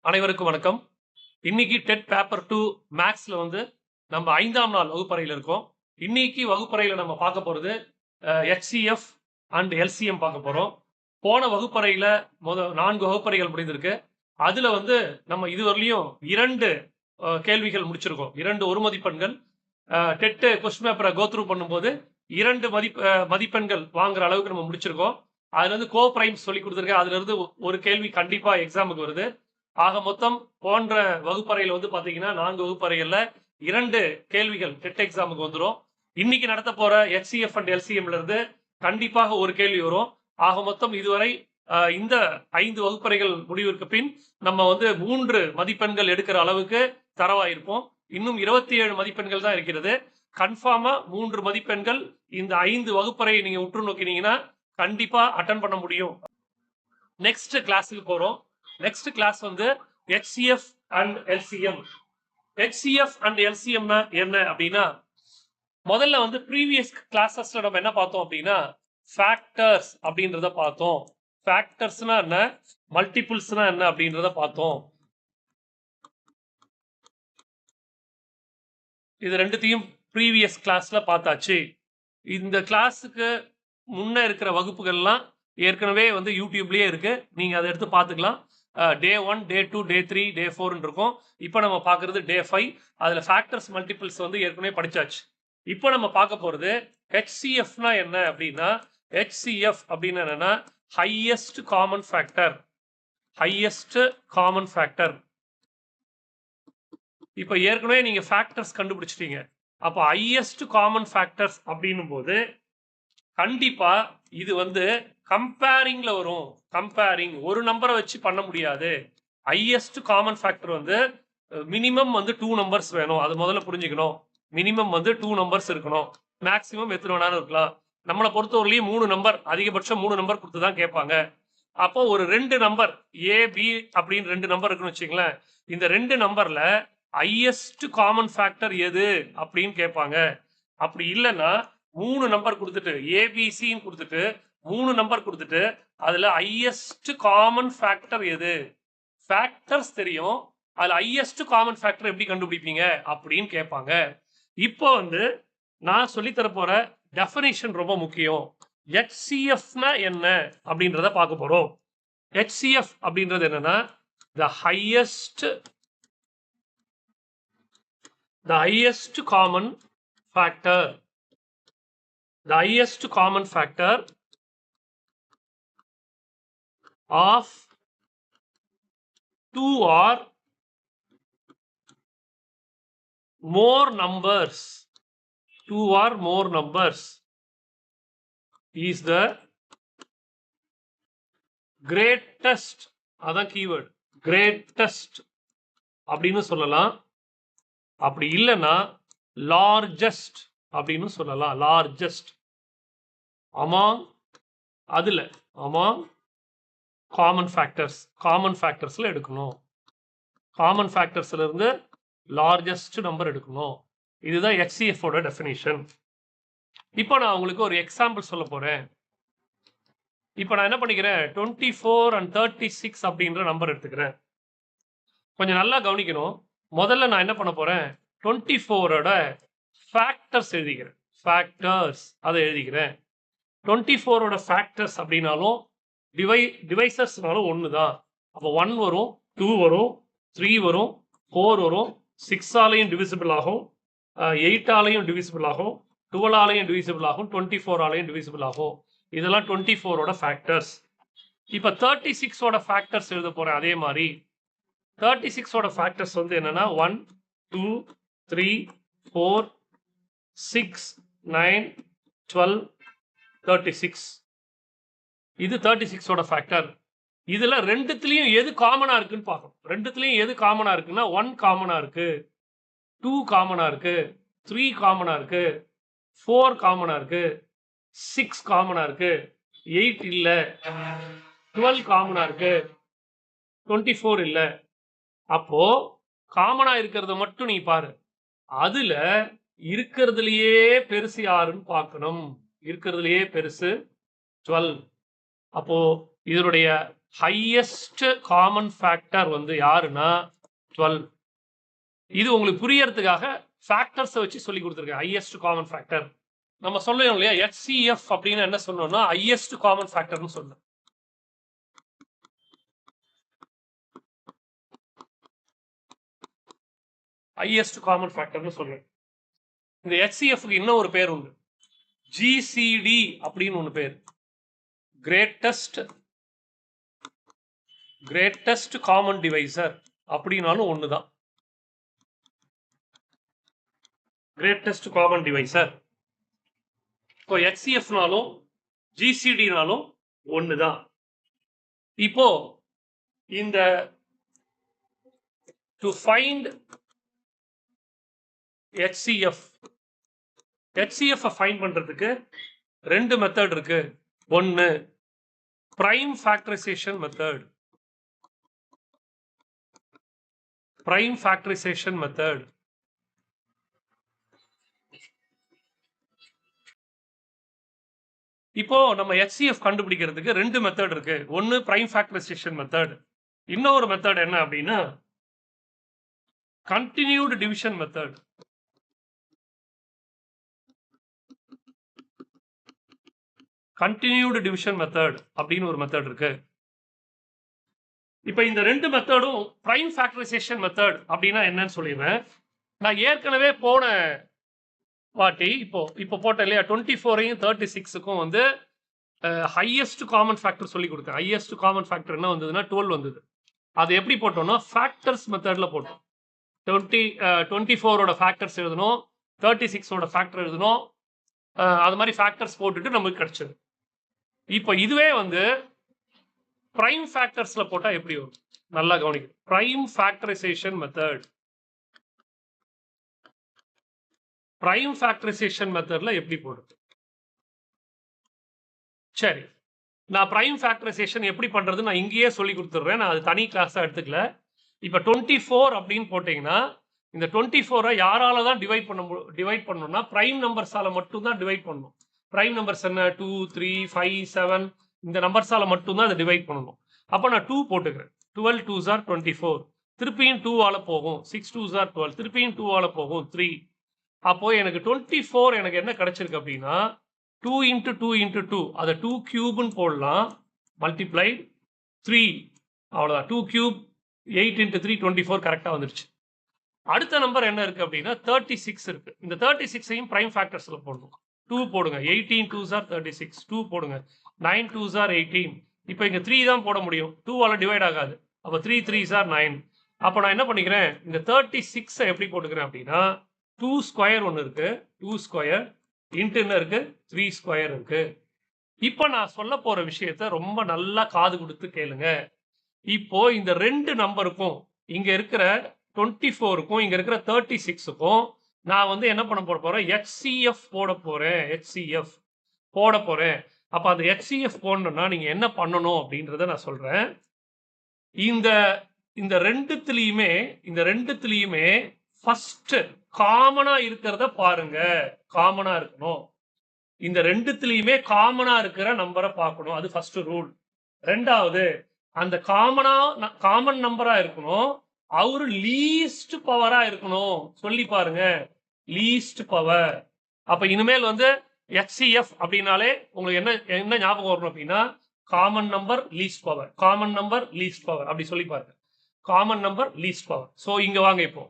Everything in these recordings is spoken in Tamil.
அனைவருக்கும் வணக்கம். இன்னைக்கு டெட் பேப்பர் 2 மேக்ஸ்ல வந்து நம்ம 5ஆம் நாள் வகுப்பறையில இருக்கோம். இன்னைக்கு வகுப்பறையில நம்ம பார்க்க போறது HCF அண்ட் LCM பார்க்க போறோம். போன வகுப்பறையில 4 வகுப்பறைகள் முடிந்திருக்கு. அதுல வந்து நம்ம இதுவரையிலும் 2 கேள்விகள் முடிச்சிருக்கோம். 2 ஒரு மதிப்பெண்கள். டெட் கொஸ்டின் பேப்பரை கோ த்ரூ பண்ணும்போது 2 மதிப்பெண்கள் வாங்குற அளவுக்கு நம்ம முடிச்சிருக்கோம். அதுல இருந்து கோ பிரைம்ஸ் சொல்லி கொடுத்துருக்கேன். அதுல இருந்து ஒரு கேள்வி கண்டிப்பா எக்ஸாமுக்கு வருது. ஆக மொத்தம் போன்ற வகுப்பறையில் வந்து பாத்தீங்கன்னா 4 வகுப்பறைகள்ல 2 கேள்விகள் டெட் எக்ஸாமுக்கு வந்துடும். இன்னைக்கு நடத்த போற HCF அண்ட் LCMல இருந்து கண்டிப்பாக ஒரு கேள்வி வரும். ஆக மொத்தம் இதுவரை இந்த 5 வகுப்பறைகள் முடிவிற்கு பின் நம்ம வந்து 3 மதிப்பெண்கள் எடுக்கிற அளவுக்கு தரவாயிருப்போம். இன்னும் 27 மதிப்பெண்கள் தான் இருக்கிறது. கன்ஃபார்மா 3 மதிப்பெண்கள் இந்த 5 வகுப்பறையை நீங்க உற்று நோக்கினீங்கன்னா கண்டிப்பா அட்டன் பண்ண முடியும். நெக்ஸ்ட் கிளாஸுக்கு போறோம். நெக்ஸ்ட் கிளாஸ் வந்து HCF and LCM. HCF and LCM என்ன அப்படின்னா, முதல்ல வந்து ப்ரீவியஸ் கிளாஸஸ்ல நம்ம என்ன பார்த்தோம் அப்படின்னா ஃபேக்டர்ஸ் அப்படின்றத பார்த்தோம். ஃபேக்டர்ஸ்னா என்ன, மல்டிபிள்ஸ்னா என்ன அப்படின்றத பார்த்தோம். இது ரெண்டுத்தையும் ப்ரீவியஸ் கிளாஸ்ல பார்த்தாச்சு. இந்த கிளாஸுக்கு முன்ன இருக்கிற வகுப்புகள்லாம் ஏற்கனவே வந்து யூடியூப்லயே இருக்கு. நீங்க அதை எடுத்து பார்த்துக்கலாம். டே 1, டே 2, டே 3, டே 4 இருக்கும். இப்போ நம்ம பார்க்கறது டே 5. அதுல ஃபேக்டர்ஸ் மல்டிபிள்ஸ் வந்து ஏற்கனவே படிச்சாச்சு. இப்போ நம்ம பார்க்க போறது HCFனா என்ன அப்படின்னா, HCF அப்படின்னு என்னன்னா highest common factor. Highest common factor. இப்போ ஏற்கனவே நீங்க ஃபேக்டர்ஸ் கண்டுபிடிச்சிட்டீங்க. அப்போ ஹையஸ்ட் காமன் ஃபேக்டர்ஸ் அப்படின்னும் போது கண்டிப்பா இது வந்து கம்பேரிங்ல வரும். கம்பேரிங் ஒரு நம்பரை வச்சு பண்ண முடியாது. ஹையஸ்ட் காமன் ஃபேக்டர் வந்து மினிமம் வந்து 2 நம்பர்ஸ் வேணும். அது முதல்ல புரிஞ்சுக்கணும். மினிமம் வந்து 2 நம்பர்ஸ் இருக்கணும். மேக்ஸிமம் எத்தனை வேணாலும் இருக்கலாம். நம்மளை பொறுத்தவரையிலையும் 3 நம்பர், அதிகபட்சம் 3 நம்பர் கொடுத்து தான் கேட்பாங்க. அப்போ ஒரு 2 நம்பர் A, B அப்படின்னு 2 நம்பர் இருக்குன்னு வச்சுங்களேன். இந்த 2 நம்பர்ல ஹையஸ்ட் காமன் ஃபேக்டர் எது அப்படின்னு கேட்பாங்க. அப்படி இல்லைன்னா 3 நம்பர் கொடுத்துட்டு ஏபிசின்னு கொடுத்துட்டு 3 நம்பர் கொடுத்துட்டு அதுல ஹையஸ்ட் காமன் ஃபேக்டர் எது, ஃபேக்டர்ஸ் தெரியும், அதுல ஹையஸ்ட் காமன் ஃபேக்டர் எப்படி கண்டுபிடிப்பீங்க அப்படின்னு கேட்பாங்க. இப்போ வந்து நான் சொல்லி தர போற டெஃபினிஷன் ரொம்ப முக்கியம். HCFனா என்ன அப்படின்றத பார்க்க போறோம். HCF அப்படின்றது என்னன்னா the highest common factor. The highest common factor of 2 or more numbers. 2 or more numbers is the greatest. அதான் keyword. Greatest அப்படின்னு சொல்லலாம். அப்படி இல்லைன்னா largest அப்படின்னு சொல்லலாம். largest among அதுல among common factors. common factorsல எடுக்கணும். common factorsல இருந்து largest நம்பர் எடுக்கணும். இதுதான் HCF ஓட டெஃபினிஷன். இப்போ நான் உங்களுக்கு ஒரு எக்ஸாம்பிள் சொல்ல போறேன். இப்போ நான் என்ன பண்ணிக்கிறேன், 24 and 36 அப்படின்ற நம்பர் எடுத்துக்கிறேன். கொஞ்சம் நல்லா கவனிக்கணும். முதல்ல நான் என்ன பண்ண போறேன், 24ஓட ஃபேக்டர்ஸ் எழுதிக்கிறேன். ஃபேக்டர்ஸ் அதை எழுதிக்கிறேன். 24ஓட ஃபேக்டர்ஸ் அப்படின்னாலும் டிவைசர்ஸ்னாலும் ஒன்று தான். அப்போ 1 வரும், 2 வரும், 3 வரும், 4 வரும், 6ஆலையும் டிவிசிபிள் ஆகும், 8ஆலையும் டிவிசிபிள் ஆகும், 12ஆலையும் டிவிசிபிள் ஆகும், 24ஆலையும் டிவிசிபிள் ஆகும். இதெல்லாம் 24ஓட ஃபேக்டர்ஸ். இப்போ 36ஓட ஃபேக்டர்ஸ் எழுத போறேன். அதே மாதிரி 36ஓட ஃபேக்டர்ஸ் வந்து என்னன்னா 1, 2, 3, 4, 6, 9, 12, 36. இது 36ஓட ஃபேக்டர். இதுல ரெண்டுத்துலயும் எது காமனா இருக்குன்னு பார்க்கணும். ரெண்டுத்துலயும் எது காமனா இருக்குன்னா 1 காமனா இருக்கு, 2 காமனா இருக்கு, 3 காமனா இருக்கு, 4 காமனா இருக்கு, 6 காமனா இருக்கு, 8 இல்ல, 12 காமனா இருக்கு, 24 இல்ல. அப்போ காமனா இருக்கிறத மட்டும் நீ பாரு. அதுல இருக்கிறதுலயே பெருசு யாருன்னு பார்க்கணும். இருக்கிறதுலயே பெருசு 12. அப்போ இதனுடைய ஹையஸ்ட் காமன் ஃபேக்டர் வந்து யாருன்னா 12. இது உங்களுக்கு புரியறதுக்காக ஃபேக்டர்ஸை வச்சு சொல்லி கொடுத்துருக்கேன். ஹையஸ்ட் காமன் ஃபேக்டர் நம்ம சொல்லணும் இல்லையா, HCF அப்படின்னு என்ன சொன்னோம்னா ஹையஸ்ட் காமன் ஃபேக்டர்னு சொன்னோம். ஹையஸ்ட் காமன் ஃபேக்டர்னு சொல்றேன். இந்த HCFக்கு இன்னும் ஒரு பேர் உண்டு, GCD அப்படின்னு ஒன்று பேர், கிரேட்டஸ்ட் காமன் டிவைசர் அப்படின்னாலும் ஒண்ணுதான். Greatest common divisor. இப்போ HCFனாலும் GCDனாலும் ஒண்ணுதான். இப்போ இந்த டு ஃபைண்ட் HCF ஃபைண்ட் பண்றதுக்கு ரெண்டு மெத்தட் இருக்கு. ஒன்னு பிரைம் ஃபேக்டரைசேஷன் மெத்தட். இப்போ நம்ம HCF கண்டுபிடிக்கிறதுக்கு ரெண்டு மெத்தட் இருக்கு. ஒன்னு பிரைம் ஃபேக்டரைசேஷன் மெத்தட், இன்னொரு மெத்தட் என்ன அப்படின்னா continued division method. Continued division method அப்படின்னு ஒரு மெத்தட் இருக்கு. இப்போ இந்த ரெண்டு மெத்தடும் பிரைம் ஃபேக்டரைசேஷன் மெத்தட் அப்படின்னா என்னன்னு சொல்லிடுறேன். நான் ஏற்கனவே போன வாட்டி இப்போ போட்ட இல்லையா 24ஐயும் 36க்கும் வந்து ஹையஸ்ட் காமன் ஃபேக்டர் சொல்லி கொடுத்தேன். ஹையஸ்ட் காமன் ஃபேக்டர் என்ன வந்ததுன்னா 12 வந்தது. அது எப்படி போட்டோம்னா ஃபேக்டர்ஸ் மெத்தட்ல போட்டோம். 24ஓட ஃபேக்டர்ஸ் எழுதணும், 36ஓட ஃபேக்டர் எழுதணும், அது மாதிரி ஃபேக்டர்ஸ் போட்டுட்டு நமக்கு கிடைச்சது. இப்போ இதுவே வந்து பிரைம் ஃபேக்டர்ஸ்ல போட்டா எப்படி வரும் நல்லா கவனிக்கும். Prime factorisation method. Prime factorisation மெத்தட்ல எப்படி போடுறது? சரி, நான் பிரைம் ஃபேக்டரைசேஷன் எப்படி பண்றது நான் இங்கேயே சொல்லி கொடுத்துட்றேன். நான் அது தனி கிளாஸா எடுத்துக்கல. இப்போ 24 அப்படின்னு போட்டீங்கன்னா இந்த 24ஐ யாரால தான் டிவைட் பண்ணணும்னா பிரைம் நம்பர்ஸால மட்டும் தான் டிவைட் பண்ணணும். பிரைம் நம்பர்ஸ் என்ன 2, 3, 5, 7 இந்த நம்பர்ஸால மட்டும் தான் அதை டிவைட் பண்ணணும். அப்போ நான் 2 போட்டுக்கிறேன். 12 2s are 24. திருப்பியும் 2 ஆல போகும். 6 2s are 12. திருப்பியும் 2 ஆல போகும் 3. அப்போ எனக்கு 24 எனக்கு என்ன கிடைச்சிருக்கு அப்படின்னா 2 into 2 into 2 அதை 2 கியூப்னு போடலாம். மல்டிப்ளைட் 3 அவ்வளோதான். 2 கியூப் 8 into 3 24 கரெக்டாக வந்துடுச்சு. அடுத்த நம்பர் என்ன இருக்கு அப்படின்னா 36 இருக்கு. இந்த 36ஐயும் பிரைம் ஃபேக்டர்ஸ்ல போடணும். 2 போடுங்க. 18 2s are 36. 2 போடுங்க. 9 2s are 18. இப்போ இங்க 3 தான் போட முடியும். 2 ஆல டிவைட் ஆகாது. அப்போ 3 3s are 9. அப்போ நான் என்ன பண்ணிக்கிறேன், இந்த 36 எப்படி போட்டுக்கிறேன் அப்படின்னா 2 ஸ்கொயர் ஒன்று இருக்கு, 2 ஸ்கொயர் இன்ட்டு என்ன இருக்கு 3 ஸ்கொயர் இருக்கு. இப்போ நான் சொல்ல போற விஷயத்த ரொம்ப நல்லா காது கொடுத்து கேளுங்க. இப்போ இந்த ரெண்டு நம்பருக்கும் இங்க இருக்கிற 24க்கும் இங்க இருக்கிற 36க்கும் நான் வந்து என்ன பண்ண போறேன், HCF போட போறேன். அப்ப அந்த HCF போடணும்னா நீங்க என்ன பண்ணணும் அப்படின்றத நான் சொல்றேன். இந்த ரெண்டுத்துலயுமே ஃபர்ஸ்ட் காமனா இருக்கிறத பாருங்க. காமனா இருக்கணும். இந்த ரெண்டுத்துலயுமே காமனா இருக்கிற நம்பரை பார்க்கணும். அது ஃபர்ஸ்ட் ரூல். ரெண்டாவது, அந்த காமன் நம்பரா இருக்கணும். அவரு லீஸ்ட் பவரா இருக்கணும். சொல்லி பாருங்க, லீஸ்ட் பவர். அப்ப இனிமேல் வந்து HCF அப்படின்னாலே உங்களுக்கு என்ன ஞாபகம் வரணும் அப்படின்னா காமன் நம்பர் லீஸ்ட் பவர், அப்படி சொல்லி பாருங்க. Common number least power. So இங்க வாங்க, இப்போ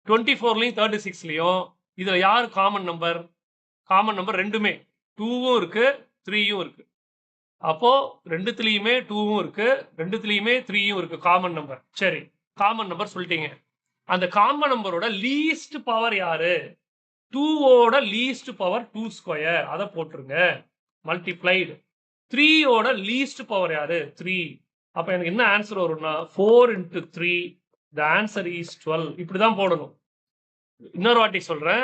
24லயும் 36லயும் இதுல யாரு காமன் நம்பர்? ரெண்டுமே 2வும் இருக்கு 3யும் இருக்கு. அப்போ ரெண்டுத்துலயுமே 2வும் இருக்கு, ரெண்டுத்துலயுமே 3யும் இருக்கு காமன் நம்பர். சரி, காமன் நம்பர் சொல்லிட்டீங்க. அந்த காமன் நம்பரோட லீஸ்ட் பவர் யாரு? 2ஓட லீஸ்ட் பவர் 2 ஸ்கொயர், அதை போட்டுருங்க. மல்டிப்ளைடு 3ஓட லீஸ்ட் பவர் யாரு? 3. அப்ப எனக்கு என்ன ஆன்சர் வரும்னா 4 into 3 the answer is 12. இப்படிதான் போடணும். இன்னொரு வாட்டி சொல்றேன்.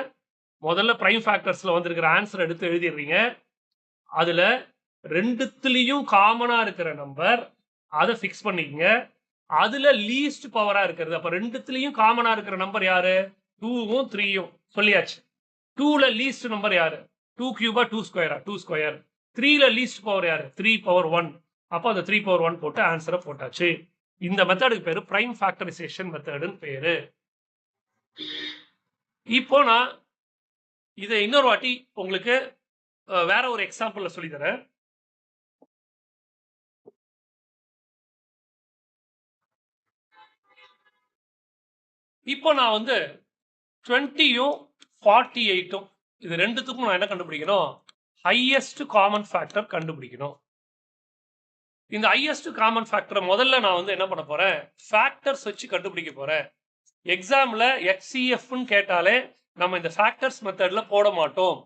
முதல்ல பிரைம் ஃபேக்டர்ஸ்ல வந்திருக்கிற ஆன்சர் எடுத்து எழுதிடுறீங்க. அதுல ரெண்டுத்துலயும் காமனா இருக்கிற நம்பர் அதை பிக்ஸ் பண்ணிக்கங்க. அதுல லீஸ்ட் பவரா இருக்கிறது. அப்ப ரெண்டுத்துலயும் காமனா இருக்கிற நம்பர் யாரு? 2வும் 3யும் சொல்லியாச்சு. 2ல லீஸ்ட் நம்பர் யாரு? 2 கியூபா 2 ஸ்கொயரா? 2 ஸ்கொயர். 3ல லீஸ்ட் பவர் யாரு? 3 பவர் 1. அப்போ அந்த 3/1 போட்டு ஆன்சரை போட்டாச்சு. இந்த மெத்தடுக்கு பேரு பிரைம் ஃபேக்டரைசேஷன் மெத்தடுன்னு பேரு. இப்போ நான் இதை இன்னொரு வாட்டி உங்களுக்கு வேற ஒரு எக்ஸாம்பிள்ல சொல்லி தரேன். இப்போ நான் வந்து 20யும் 48ம் இது ரெண்டுத்துக்கும் நான் என்ன கண்டுபிடிக்கணும்? ஹையஸ்ட் காமன் ஃபேக்டர் கண்டுபிடிக்கணும். இந்த ஹையஸ்ட் காமன் ஃபேக்டரை முதல்ல நான் வந்து என்ன பண்ண போறேன்? ஃபேக்டர்ஸ் வச்சு கண்டுபிடிக்க போறேன். எக்ஸாம்ல HCFன்னு கேட்டாலே நம்ம இந்த ஃபேக்டர்ஸ் மெத்தட்ல போட மாட்டோம்.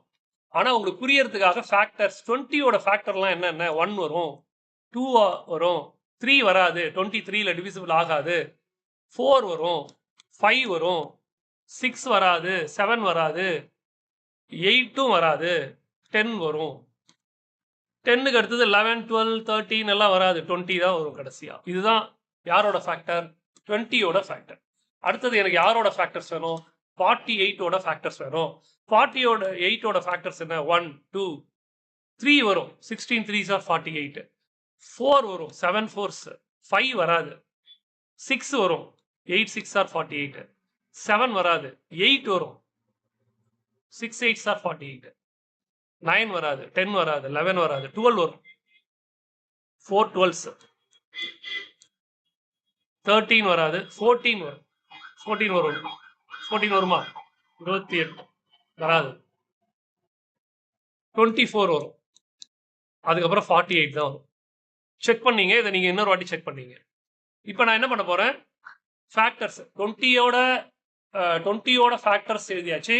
ஆனா உங்களுக்கு புரியறதுக்காக ஃபேக்டர்ஸ் 20யோட ஃபேக்டர்லாம் என்னென்ன? 1 வரும், 2 வரும், 3 வராது, 23ல டிவிசிபிள் ஆகாது, 4 வரும், 5 வரும், 6 வராது, 7 வராது, 8ம் வராது, 10 வரும். 10க்கு அடுத்தது 11, 12, 13 எல்லாம் வராது, 20 தான் வரும் கடைசியா. இதுதான் யாரோட ஃபேக்டர்? 20யோட ஃபேக்டர். அடுத்தது எனக்கு யாரோட ஃபேக்டர்ஸ் வேணும்? 48ஓட ஃபேக்டர்ஸ் வேணும். 48ஓட ஃபேக்டர்ஸ் என்ன? 1, 2, 3 வரும், 16 3s are 48, 4 வரும், 7 4s, 5 வராது, 6 வரும், 8 6 are 48, 7 வராது, 8 வரும், 6 8s are 48, 9 வராது, 10 வராது, 11 வராது, 12 வரும், 4 12s, 13 வராது, 14 வரும், 14 வரும், 14 வருமா? 28 வராது, 24 வரும், அதுக்கப்புறம் 48 தான் வரும். செக் பண்ணீங்க. இதை நீங்க இன்னொரு வாட்டி செக் பண்ணீங்க. இப்போ நான் என்ன பண்ண போறேன்? ஃபேக்டர்ஸ் 20யோட ஃபேக்டர்ஸ் எழுதியாச்சு,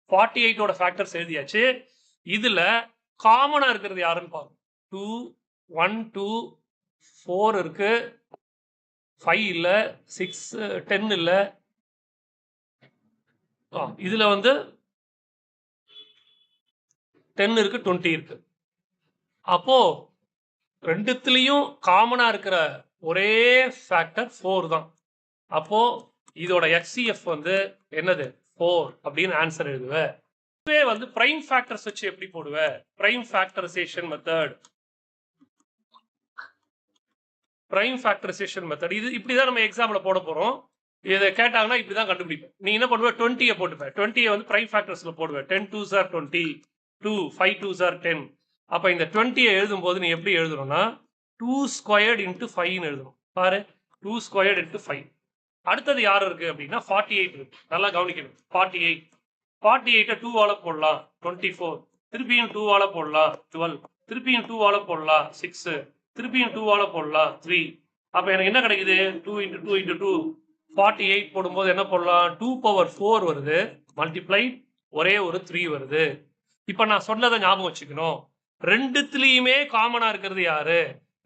48ஓட ஃபேக்டர்ஸ் எழுதியாச்சு. இதுல காமனா இருக்கிறது யாருன்னு பாருங்க. 2 1 2 4 இருக்கு, 5 இல்ல, 6 10 இல்ல. இதுல வந்து 10 இருக்கு, 20 இருக்கு. அப்போ ரெண்டுத்துலயும் காமனா இருக்கிற ஒரே ஃபேக்டர் 4 தான். அப்போ இதோட HCF வந்து என்னது? 4 அப்படின்னு ஆன்சர் எழுதுவேன். இதுவே வந்து பிரைம் ஃபேக்டர்ஸ் வச்சு எப்படி போடுவேன்? Prime factorisation method. Prime factorisation method இது இப்படிதான் நம்ம எக்ஸாம்ல போட போறோம். இதை கேட்டாங்கன்னா இப்படிதான் கண்டுபிடிப்பேன். நீ என்ன பண்ணுவ? 20 போட்டுப்பேன். 20 வந்து பிரைம் ஃபேக்டர்ஸ்ல போடுவேன். 10 2s are 20, 2 5 2s are 10. அப்ப இந்த 20 எழுதும் போது நீ எப்படி எழுதணும்னா 2 squared into 5 எழுதணும். பாரு, 2 squared into 5. அடுத்தது யார் இருக்கு அப்படின்னா 48 இருக்கு. நல்லா கவனிக்கணும். 48 2ஆல போடலாம் 24, திருப்பியும் 2ஆல போடலாம் 12, திருப்பியும் 2ஆல போடலாம் 6, திருப்பியும் 2ஆல போடலாம் 3. அப்ப எனக்கு என்ன கிடைக்குது? 2 into 2 into 2 48 போடும்போது என்ன போடலாம்? 2/4 வருது, மல்டிப்ளை ஒரே ஒரு 3 வருது. இப்ப நான் சொன்னதை ஞாபகம் வச்சுக்கணும். ரெண்டுத்துலயுமே காமனா இருக்கிறது யாரு?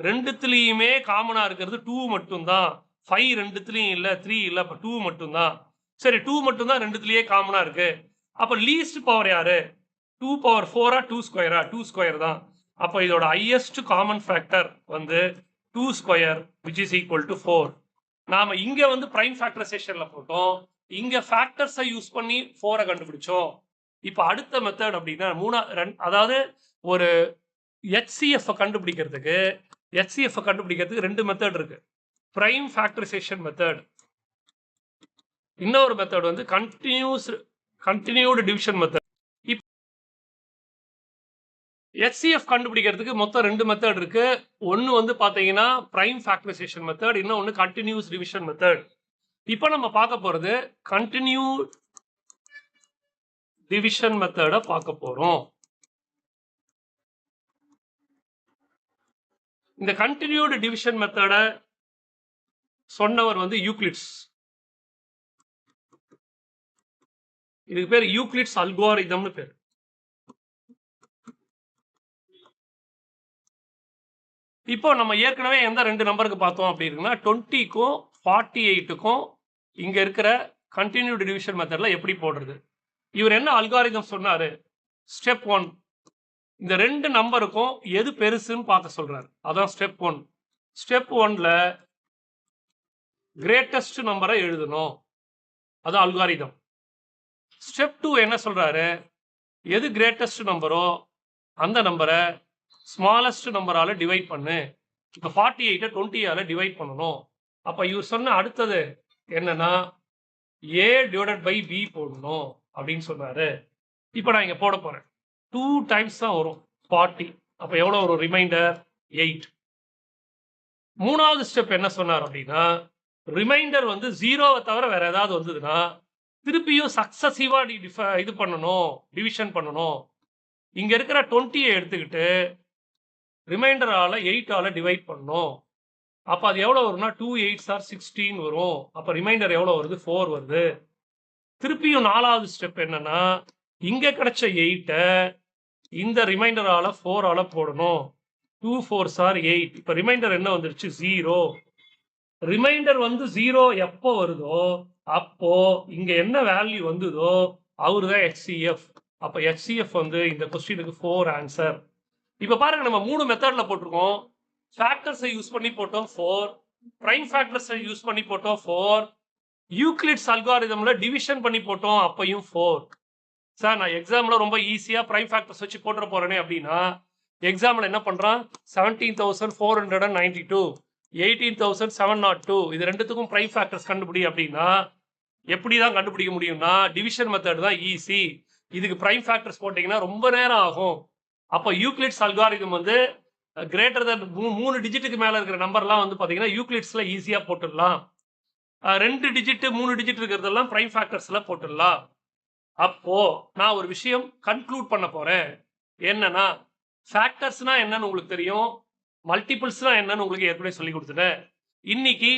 ரெண்டுத்துலயுமே காமனா இருக்கிறது 2 மட்டும்தான். 5 ரெண்டுத்துலயும் இல்ல, 3 இல்ல, அப்ப 2 மட்டும்தான். சரி, 2 மட்டும்தான் ரெண்டுத்துலயே காமனா இருக்கு. அப்ப லீஸ்ட் பவர் யாரு? 2/4 2 ஸ்கொயரா? 2 ஸ்கொயர் தான். அப்ப இதோட ஹையஸ்ட் காமன் ஃபேக்டர் வந்து 2 square which is equal to 4. நாம இங்க வந்து பிரைம் ஃபேக்டரைசேஷன்ல போட்டோம், இங்க ஃபேக்டர்ஸை யூஸ் பண்ணி 4 கண்டுபிடிச்சோம். இப்ப அடுத்த மெத்தட் அப்படின்னா அதாவது ஒரு HCF கண்டுபிடிக்கிறதுக்கு ரெண்டு மெத்தட் இருக்கு. பிரைம் ஃபேக்டரைசேஷன் மெத்தட், இன்னொரு மெத்தட் வந்து கண்டினியூடு டிவிஷன் மெத்தட். HCF கண்டுபிடிக்கிறதுக்கு மொத்தம் 2 மெத்தட் இருக்கு. ஒன்னு வந்து பாத்தீங்கன்னா பிரைம் ஃபேக்டரைசேஷன் மெத்தட், இன்னொன்னு கண்டினியூஸ் டிவிஷன் மெத்தட். இப்போ நம்ம பார்க்க போறது கண்டினியூ டிவிஷன் மெத்தட பார்க்க போறோம். இந்த கண்டினியூடு டிவிஷன் மெத்தட சொன்னவர் வந்து யூக்ளிட்ஸ். இதுக்கு பேர் யூக்ளிட்ஸ் அல்காரிதம்னு பேர். இப்போ நம்ம ஏற்கனவே எந்த 2 நம்பருக்கு பார்த்தோம் அப்படின்னா 20க்கும் 48க்கும் இங்க இருக்கிற கண்டினியூடு டிவிஷன் மெத்தட்ல எப்படி போடுறது. இவர் என்ன அல்காரிதம் சொன்னாரு? ஸ்டெப் 1, இந்த 2 நம்பருக்கும் எது பெருசுன்னு பார்க்க சொல்றாரு. அதான் ஸ்டெப் 1. ஸ்டெப் 1ல கிரேட்டஸ்ட் நம்பரை எழுதணும். அதான் அல்காரிதம். ஸ்டெப் 2 என்ன சொல்றாரு? எது கிரேட்டஸ்ட் நம்பரோ அந்த நம்பரை ஸ்மாலஸ்ட் நம்பரால டிவைட் பண்ணு. இப்போ 48 20ஆல டிவைட் பண்ணணும். அப்ப இவர் சொன்ன அடுத்தது என்னன்னா a டிவைடட் பை b போடணும் அப்படின்னு சொன்னாரு. இப்போ நான் இங்க போட போறேன். 2 டைம்ஸ் தான் வரும் 40. அப்ப எவ்வளவு வரும்? ரிமைண்டர் 8. மூணாவது ஸ்டெப் என்ன சொன்னார் அப்படின்னா ரிமைண்டர் வந்து 0வை தவிர வேற ஏதாவது வந்ததுன்னா திருப்பியும் சக்சசிவா இது பண்ணணும், டிவிஷன் பண்ணணும். இங்க இருக்கிற 20யை எடுத்துக்கிட்டு ரிமைண்டரால 8ஆல டிவைட் பண்ணணும். அப்ப அது எவ்வளவு வரும்னா 2 8s are 16 வரும். அப்ப ரிமைண்டர் எவ்வளவு வருது? 4 வருது. திருப்பியும் நாலாவது ஸ்டெப் என்னன்னா இங்க கிடைச்ச 8 இந்த ரிமைண்டரால 4ஆல போடணும். 2 4s are 8. இப்ப ரிமைண்டர் என்ன வந்துருச்சு? 0. ரிமைண்டர் வந்து 0 எப்போ வருதோ அப்போ இங்க என்ன வேல்யூ வந்ததோ அவருதான் HCF. அப்ப HCF வந்து இந்த கொஸ்டினுக்கு 4 ஆன்சர். இப்ப பாருங்க நம்ம 3 மெத்தட்ல போட்டிருக்கோம். ஃபேக்டர்ஸை யூஸ் பண்ணி போட்டோம் 4, பிரைம் ஃபேக்டர்ஸை யூஸ் பண்ணி போட்டோம் 4, யூக்ளிட்ஸ் அல்காரிதம்ல டிவிஷன் பண்ணி போட்டோம் அப்பையும் 4. சார் நான் எக்ஸாம்ல ரொம்ப ஈஸியா பிரைம் ஃபேக்டர்ஸ் வச்சு போட்டுற போறேனே அப்படின்னா எக்ஸாம்ல என்ன பண்றான்? 17,492, 18,702 இது ரெண்டுத்துக்கும் பிரைம் ஃபேக்டர்ஸ் கண்டுபிடி அப்படின்னா எப்படி தான் கண்டுபிடிக்க முடியும்னா டிவிஷன் மெத்தட் தான் ஈஸி. இதுக்கு பிரைம் ஃபேக்டர்ஸ் போட்டீங்கன்னா ரொம்ப நேரம் ஆகும். அப்போ யூக்ளிட்ஸ் அல்காரிதம் வந்து கிரேட்டர் தன் 3 டிஜிட்டுக்கு மேல இருக்கிற நம்பர்லாம் வந்து பாத்தீங்கன்னா யூக்ளிட்ஸ்ல ஈஸியா போட்டுடலாம். 2 டிஜிட் 3 டிஜிட் இருக்கிறதெல்லாம் பிரைம் ஃபேக்டர்ஸ்ல போட்டுடலாம். அப்போ நான் ஒரு விஷயம் கன்க்ளூட் பண்ண போறேன். என்னன்னா ஃபேக்டர்ஸ்னா என்னன்னு உங்களுக்கு தெரியும், மல்டிபிள்ஸ்னா என்னன்னு உங்களுக்கு ஏற்கனவே சொல்லி கொடுத்துட்டேன். இன்னைக்கு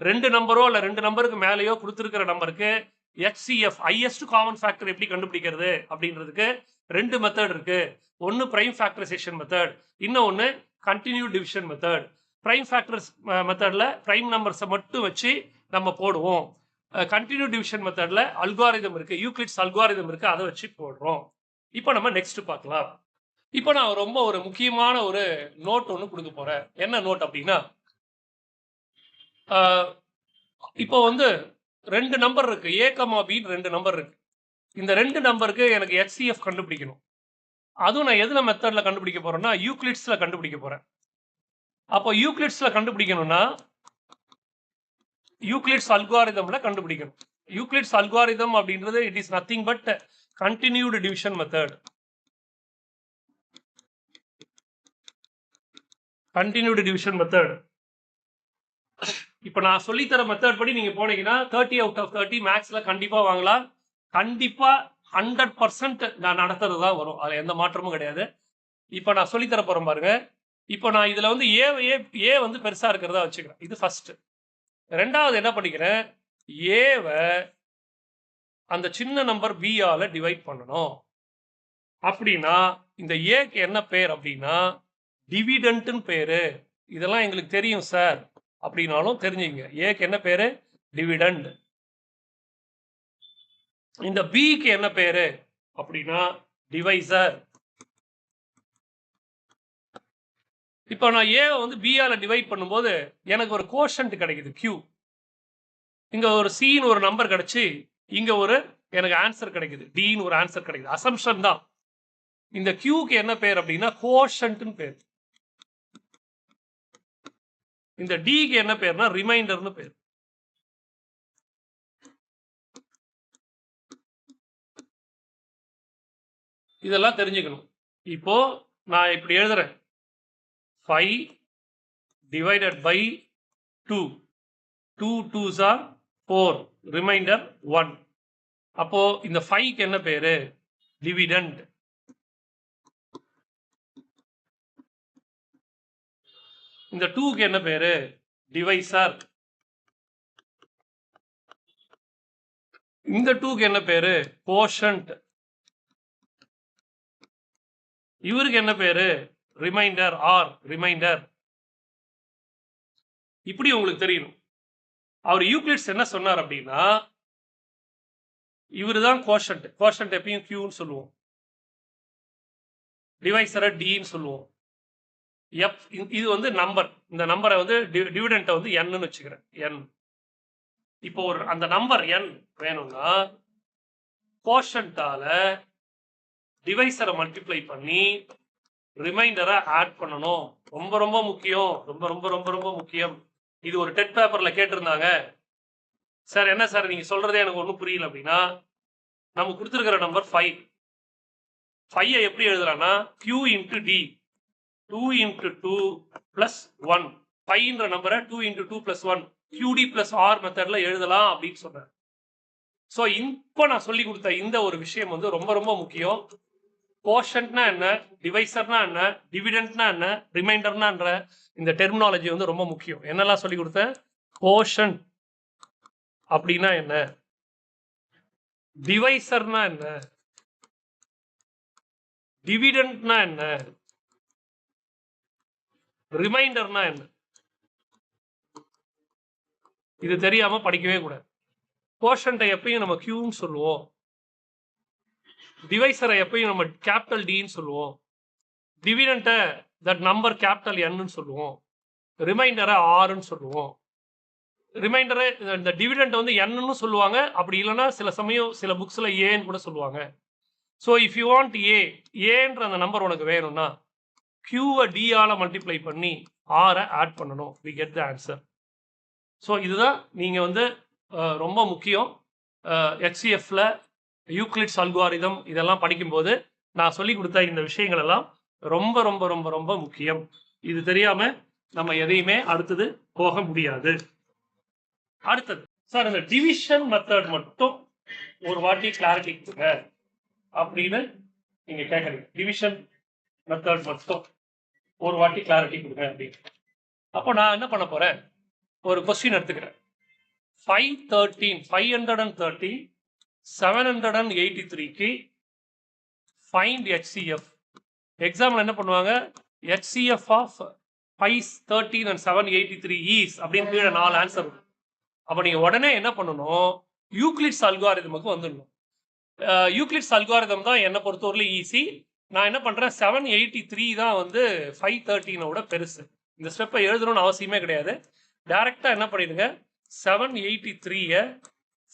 2 நம்பரோ இல்ல 2 நம்பருக்கு மேலேயோ கொடுத்துருக்கிற நம்பருக்கு HCF ஹையஸ்ட் காமன் ஃபேக்டர் எப்படி கண்டுபிடிக்கிறது அப்படின்றதுக்கு 2 மெத்தட் இருக்கு. ஒன்னு பிரைம் ஃபேக்டரைசேஷன் மெத்தட், இன்னொன்னு continue division method. Prime factors மெத்தட்ல பிரைம் நம்பர்ஸை மட்டும் வச்சு நம்ம போடுவோம். கண்டினியூ டிவிஷன் மெத்தட்ல அல்காரிதம் இருக்கு, யூக்ளிட்ஸ் அல்காரிதம் இருக்கு, அதை வச்சு போடுறோம். இப்போ நம்ம நெக்ஸ்ட் பார்க்கலாம். இப்போ நான் ரொம்ப ஒரு முக்கியமான ஒரு நோட் ஒன்று கொடுக்க போறேன். என்ன நோட் அப்படின்னா இப்போ வந்து 2 நம்பர் இருக்கு, A, B 2 நம்பர் இருக்கு. இந்த 2 நம்பருக்கு எனக்கு HCF கண்டுபிடிக்கணும். அதுவும் நான் எதுல மெத்தட்ல கண்டுபிடிக்க போறேன்னா யூக்ளிட்ஸ்ல கண்டுபிடிக்க போறேன். அப்போ யூக்ளிட்ஸ்ல கண்டுபிடிக்கணும்னா யூக்ளிட்ஸ் அல்காரிதம்ல கண்டுபிடிக்கணும். யூக்ளிட்ஸ் அல்காரிதம் அப்படின்றது it is nothing but continued division method. Continued division method. இப்போ நான் சொல்லித்தர மெத்தட் படி நீங்க போனீங்கன்னா 30 out of 30 மேக்ஸ்ல கண்டிப்பா வாங்கலாம். கண்டிப்பா 100% நான் நடத்துறது தான் வரும், அதுல எந்த மாற்றமும் கிடையாது. இப்போ நான் சொல்லித்தர போறேன் பாருங்க. இப்போ நான் இதுல வந்து ஏ வந்து பெருசா இருக்கிறதா வச்சுக்கிறேன். இது ஃபர்ஸ்ட். ரெண்டாவது என்ன பண்ணிக்கிறேன், ஏவை அந்த சின்ன நம்பர் பி ஆல டிவைட் பண்ணணும். அப்படின்னா இந்த ஏக்கு என்ன பேர் அப்படின்னா டிவிடெண்ட்னு பேரு. இதெல்லாம் எங்களுக்கு தெரியும் சார் அப்படின்னாலும் தெரிஞ்சுங்க, ஏக்கு என்ன பேரு? டிவிடெண்ட். இந்த பிக்கு என்ன பேரு அப்படின்னா டிவைசர். இப்போ நான் ஏ வந்து பி ஆல டிவைட் பண்ணும்போது எனக்கு ஒரு கோஷன்ட் கிடைக்குது Q. இங்க ஒரு சின்னு ஒரு நம்பர் கிடைச்சு இங்க ஒரு எனக்கு ஆன்சர் கிடைக்குது, டின்னு ஒரு ஆன்சர் கிடைக்குது. அசம்ஷன் தான். இந்த Qக்கு என்ன பேர் அப்படின்னா கோஷன்ட்னு பேர். இந்த டிக்கு என்ன பேர்னா ரிமைண்டர்னு பேர். இதெல்லாம் தெரிஞ்சுக்கணும். இப்போ நான் இப்படி எழுதுறேன், 5 divided by 2. 2 2s are 4, reminder 1. அப்போ இந்த 5க்கு என்ன பேரு? டிவிடெண்ட். இந்த 2க்கு என்ன பேரு? டிவைசர். இந்த 2க்கு என்ன பேரு? கோஷன்ட். இவருக்கு என்ன பேரு? Reminder or reminder. இப்படி உங்களுக்கு தெரியணும். அவர் யூக்ளிட்ஸ் என்ன சொன்னார் அப்படின்னா இவருதான் கோஷன்ட். கோஷன்ட் எப்பயும் Qன்னு சொல்லுவோம், டிவைசரை டின்னு சொல்லுவோம். எஃப் இது வந்து நம்பர். இந்த நம்பரை வந்து டிவிடெண்ட்டை வந்து Nன்னு வச்சுக்கிறேன், N. இப்போ ஒரு அந்த நம்பர் N வேணும்னா கோஷன்ட்டால டிவைசரை மல்டிப்ளை பண்ணி ரிமைண்டரை ஆட் பண்ணணும். ரொம்ப ரொம்ப முக்கியம். ரொம்ப ரொம்ப ரொம்ப ரொம்ப முக்கியம். இது ஒரு டெட் பேப்பர்ல கேட்டிருந்தாங்க. சார் என்ன சார் நீங்க சொல்றதே எனக்கு ஒன்றும் புரியல அப்படின்னா, நம்ம கொடுத்துருக்கிற நம்பர் 5. 5 எப்படி எழுதலாம்னா Q into D 2 into 2 plus 1. 5ன்ற நம்பரை 2 into 2 plus 1 QD plus R மெத்தட்ல எழுதலாம் அப்படின்னு சொன்னேன். ஸோ இப்போ நான் சொல்லி கொடுத்த இந்த ஒரு விஷயம் வந்து ரொம்ப ரொம்ப முக்கியம். கோஷன்ட்னா என்ன, டிவைசர்னா என்ன, டிவிடெண்ட்னா என்ன, ரிமைண்டர்னான்ற இந்த டெர்மினாலஜி வந்து ரொம்ப முக்கியம். என்னெல்லாம் சொல்லி கொடுத்தேன்? கோஷன்ட் அப்படின்னா என்ன, டிவைசர்னா என்ன, டிவிடெண்ட்னா என்ன, ரிமைண்டர்னா என்ன. இது தெரியாம படிக்கவே கூடாது. கோஷன்ட்டை எப்பயும் நம்ம கியூன்னு சொல்லுவோம், டிவைசரை எப்பயும் நம்ம கேபிட்டல் டின்னு சொல்லுவோம், டிவிடெண்ட்டை தட் நம்பர் கேபிட்டல் என்னு சொல்லுவோம், ரிமைண்டரை ஆர்ன்னு சொல்லுவோம். ரிமைண்டரை இந்த டிவிடெண்ட் வந்து என்னன்னு சொல்லுவாங்க, அப்படி இல்லைன்னா சில சமயம் சில புக்ஸ்ல ஏன்னு கூட சொல்லுவாங்க. ஸோ இஃப் யூ வாண்ட் ஏன்ற அந்த நம்பர் உனக்கு வேணும்னா கியூவை டிஆல மல்டிப்ளை பண்ணி ஆரை ஆட் பண்ணணும். We get the answer. So இதுதான் நீங்கள் வந்து ரொம்ப முக்கியம். HCFல யூக்ளிட்ஸ் அல்காரிதம் இதெல்லாம் படிக்கும்போது நான் சொல்லி கொடுத்த இந்த விஷயங்கள் எல்லாம் ரொம்ப ரொம்ப ரொம்ப ரொம்ப முக்கியம். இது தெரியாம நம்ம எதையுமே அடுத்தது போக முடியாது. அடுத்தது சார் இந்த டிவிஷன் மெத்தட் மட்டும் ஒரு வாட்டி கிளாரிட்டி கொடுங்க அப்படின்னு நீங்க கேட்கறீங்க. டிவிஷன் மெத்தட் மட்டும் ஒரு வாட்டி கிளாரிட்டி கொடுங்க அப்படின்னு. அப்போ நான் என்ன பண்ண போறேன், ஒரு கொஸ்டின் எடுத்துக்கிறேன். 513 783க்கு ஃபைண்ட் HCF. எக்ஸாம்பிள் என்ன பண்ணுவாங்க, HCF ஆஃப் 513 and 783 is அப்படின்னு கீழே 4 ஆன்சர். அப்போ நீங்க உடனே என்ன பண்ணணும், யூக்ளிட்ஸ் அல்காரிதமுக்கு வந்துடணும். யூக்ளிட்ஸ் அல்காரிதம் தான் என்னை பொறுத்தவரையிலும் ஈஸி. நான் என்ன பண்றேன், 783 தான் வந்து 513 பெருசு. இந்த ஸ்டெப்பை எழுதணும்னு அவசியமே கிடையாது. டைரக்டா என்ன பண்ணிடுங்க, 783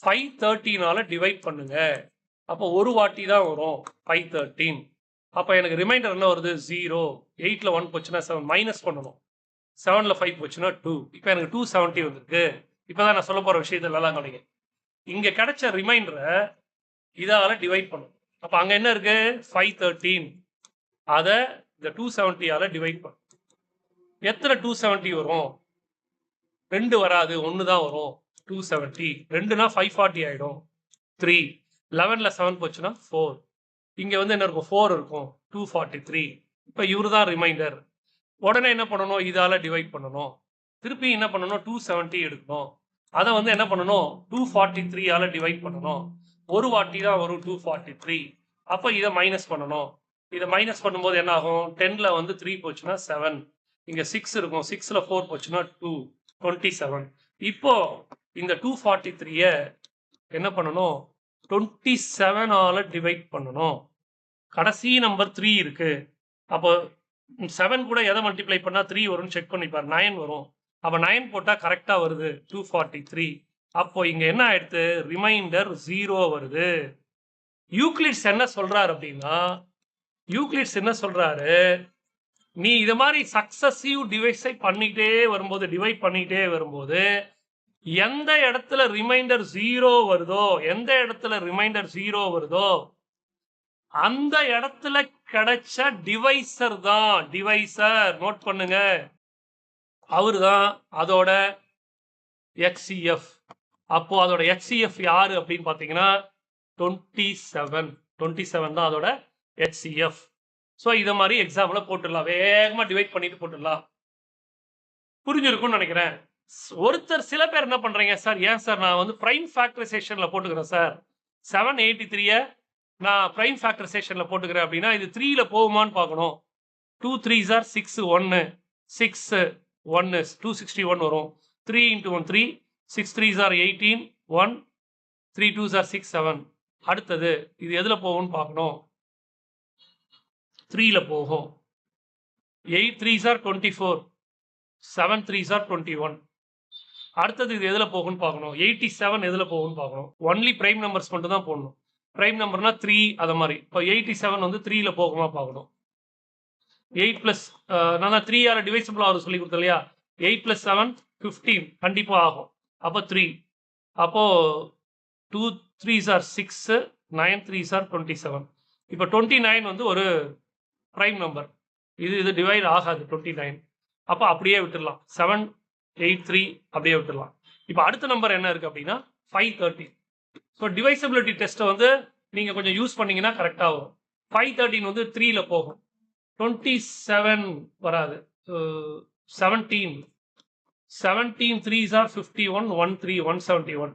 513 டிவைட் பண்ணுங்க. அப்போ ஒரு வாட்டி தான் வரும் 513. அப்போ எனக்கு ரிமைண்டர் என்ன வருது, 0. 8ல் 1 போச்சுன்னா 7 மைனஸ் பண்ணணும். 7ல் 5 போச்சுன்னா 2. இப்போ எனக்கு 270 வந்திருக்கு. இப்போதான் நான் சொல்ல போற விஷயத்துல எல்லாம் கிடைங்க. இங்க கிடைச்ச ரிமைண்டரை இதால டிவைட் பண்ணும். அப்போ அங்க என்ன இருக்கு, 513. அதை இந்த 270 டிவைட் பண்ணும். எத்தனை 270 வரும், 2 வராது, 1 தான் வரும். 270 2னா 540 ஆயிடும். 3 11ல் 7 போச்சுன்னா 4. இங்க வந்து என்ன இருக்கும், 4 இருக்கும். 243. இப்போ இவரு தான் ரிமைண்டர். உடனே என்ன பண்ணணும், இதால டிவைட் பண்ணணும். திருப்பி என்ன பண்ணணும், 270 எடுக்கணும். அதை வந்து என்ன பண்ணணும், 243 டிவைட் பண்ணணும். ஒரு வாட்டி தான் வரும் 243. அப்போ இதை மைனஸ் பண்ணணும். இதை மைனஸ் பண்ணும்போது என்ன ஆகும், 10ல் வந்து 3 போச்சுன்னா 7. இங்க 6 இருக்கும். 6ல் 4 போச்சுன்னா 2, 27. இப்போ இந்த 243 என்ன பண்ணணும், 27 டிவைட் பண்ணணும். கடைசி நம்பர் 3 இருக்கு. அப்போ 7 கூட எதை மல்டிப்ளை பண்ணா 3 வரும்னு செக் பண்ணிப்பார். 9 வரும். அப்போ 9 போட்டா கரெக்டா வருது 243. அப்போ இங்க என்ன ஆயிடுது, ரிமைண்டர் 0 வருது. யூக்ளிட்ஸ் என்ன சொல்றாரு அப்படின்னா, யூக்ளிட்ஸ் என்ன சொல்றாரு, நீ இது மாதிரி சக்சசிவ் டிவைஸை பண்ணிட்டே வரும்போது, டிவைட் பண்ணிட்டே வரும்போது எந்த இடத்துல ரிமைண்டர் 0 வருதோ, எந்த இடத்துல ரிமைண்டர் 0 வருதோ அந்த இடத்துல கிடைச்ச டிவைசர் தான், டிவைசர் நோட் பண்ணுங்க, அவரு தான் அதோட HCF. அப்போ அதோட HCF யாரு அப்படின்னு பாத்தீங்கன்னா 27. 27 தான் அதோட HCF. ஸோ இதை மாதிரி எக்ஸாம்பிள போட்டுடலாம், வேகமா டிவைட் பண்ணிட்டு போட்டுடலாம். புரிஞ்சிருக்கும்னு நினைக்கிறேன். ஒருத்தர் சில பேர் என்ன பண்றீங்க, சார் ஏன் சார் நான் வந்து பிரைம் ஃபேக்டரைசேஷன்ல போட்டுக்கிறேன் சார், 783 நான் பிரைம் ஃபேக்டரைசேஷன்ல போட்டுக்கிறேன் அப்படின்னா இது 3ல போகுமான்னு பார்க்கணும். 2 3s are 6 1 6 1 261 வரும். 3 into 1 3, 6 3s are 18 1, 3 2s are 6 7. அடுத்தது இது எதுல போகும்னு பார்க்கணும், 3ல போகும். 8 3s are 24, 7 3s are 21. அடுத்தது இது எதுல போகும்னு பார்க்கணும், 87 எதுல போகும்னு பார்க்கணும். ஒன்லி பிரைம் நம்பர்ஸ் மட்டும் தான் போடணும். பிரைம் நம்பர்னா 3 அத மாதிரி. இப்போ 87 வந்து 3ல போகுமா பார்க்கணும். 8 ப்ளஸ் நான் 3 டிவைசபிள் ஆகும் சொல்லி கொடுத்தேன் இல்லையா? 8 + 7 15 கண்டிப்பாக ஆகும். அப்போ 3. அப்போ 2 3s are 6, 9 3s are 27. இப்போ 29 வந்து ஒரு ப்ரைம் நம்பர். இது டிவைட் ஆகாது 29. அப்போ அப்படியே விட்டுடலாம். 7 8 3 அப்படியே விட்டுடலாம். இப்போ அடுத்த நம்பர் என்ன இருக்கு அப்படின்னா 513. ஸோ டிவைசபிலிட்டி டெஸ்ட்டை வந்து நீங்க கொஞ்சம் யூஸ் பண்ணீங்கன்னா கரெக்டாக வரும். 513 வந்து 3ல போகும். 27 வராது. 17 17 3s are 51 1 3 171.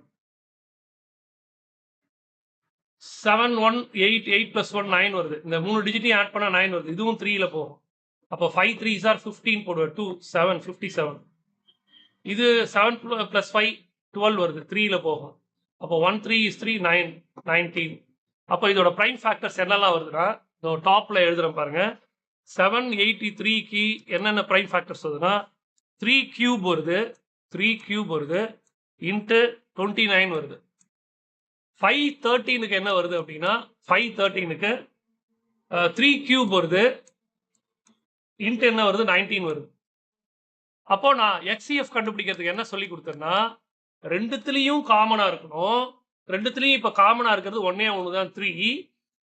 7 1 8 8 + 1 9 வருது. இந்த 3 டிஜிட்டையும் ஆட் பண்ணா 9 வருது. இதுவும் 3ல போகும். அப்போ 5 3s are 15 போடுவேன். 2 7 57. இது 7 + 5 12 வருது. 3ல போகும். அப்போ 1 3 is 3 9 19. அப்போ இதோட பிரைம் ஃபேக்டர்ஸ் என்னெல்லாம் வருதுன்னா இந்த டாப்ல எழுதுறேன் பாருங்க. 783க்கு என்னென்ன பிரைம் ஃபேக்டர்ஸ் வருதுன்னா 3 கியூப் வருது, 3 கியூப் வருது, இன்ட்டு 29 வருது. 513க்கு என்ன வருது அப்படின்னா 513க்கு 3 கியூப் வருது, இன்ட்டு என்ன வருது 19 வருது. அப்போ நான் எச்சிஎஃப் கண்டுபிடிக்கிறதுக்கு என்ன சொல்லி கொடுத்தேன்னா ரெண்டுத்துலயும் காமனா இருக்கணும். ரெண்டுத்துலயும் இப்ப காமனா இருக்கிறது ஒன்னே ஒண்ணுதான் 3.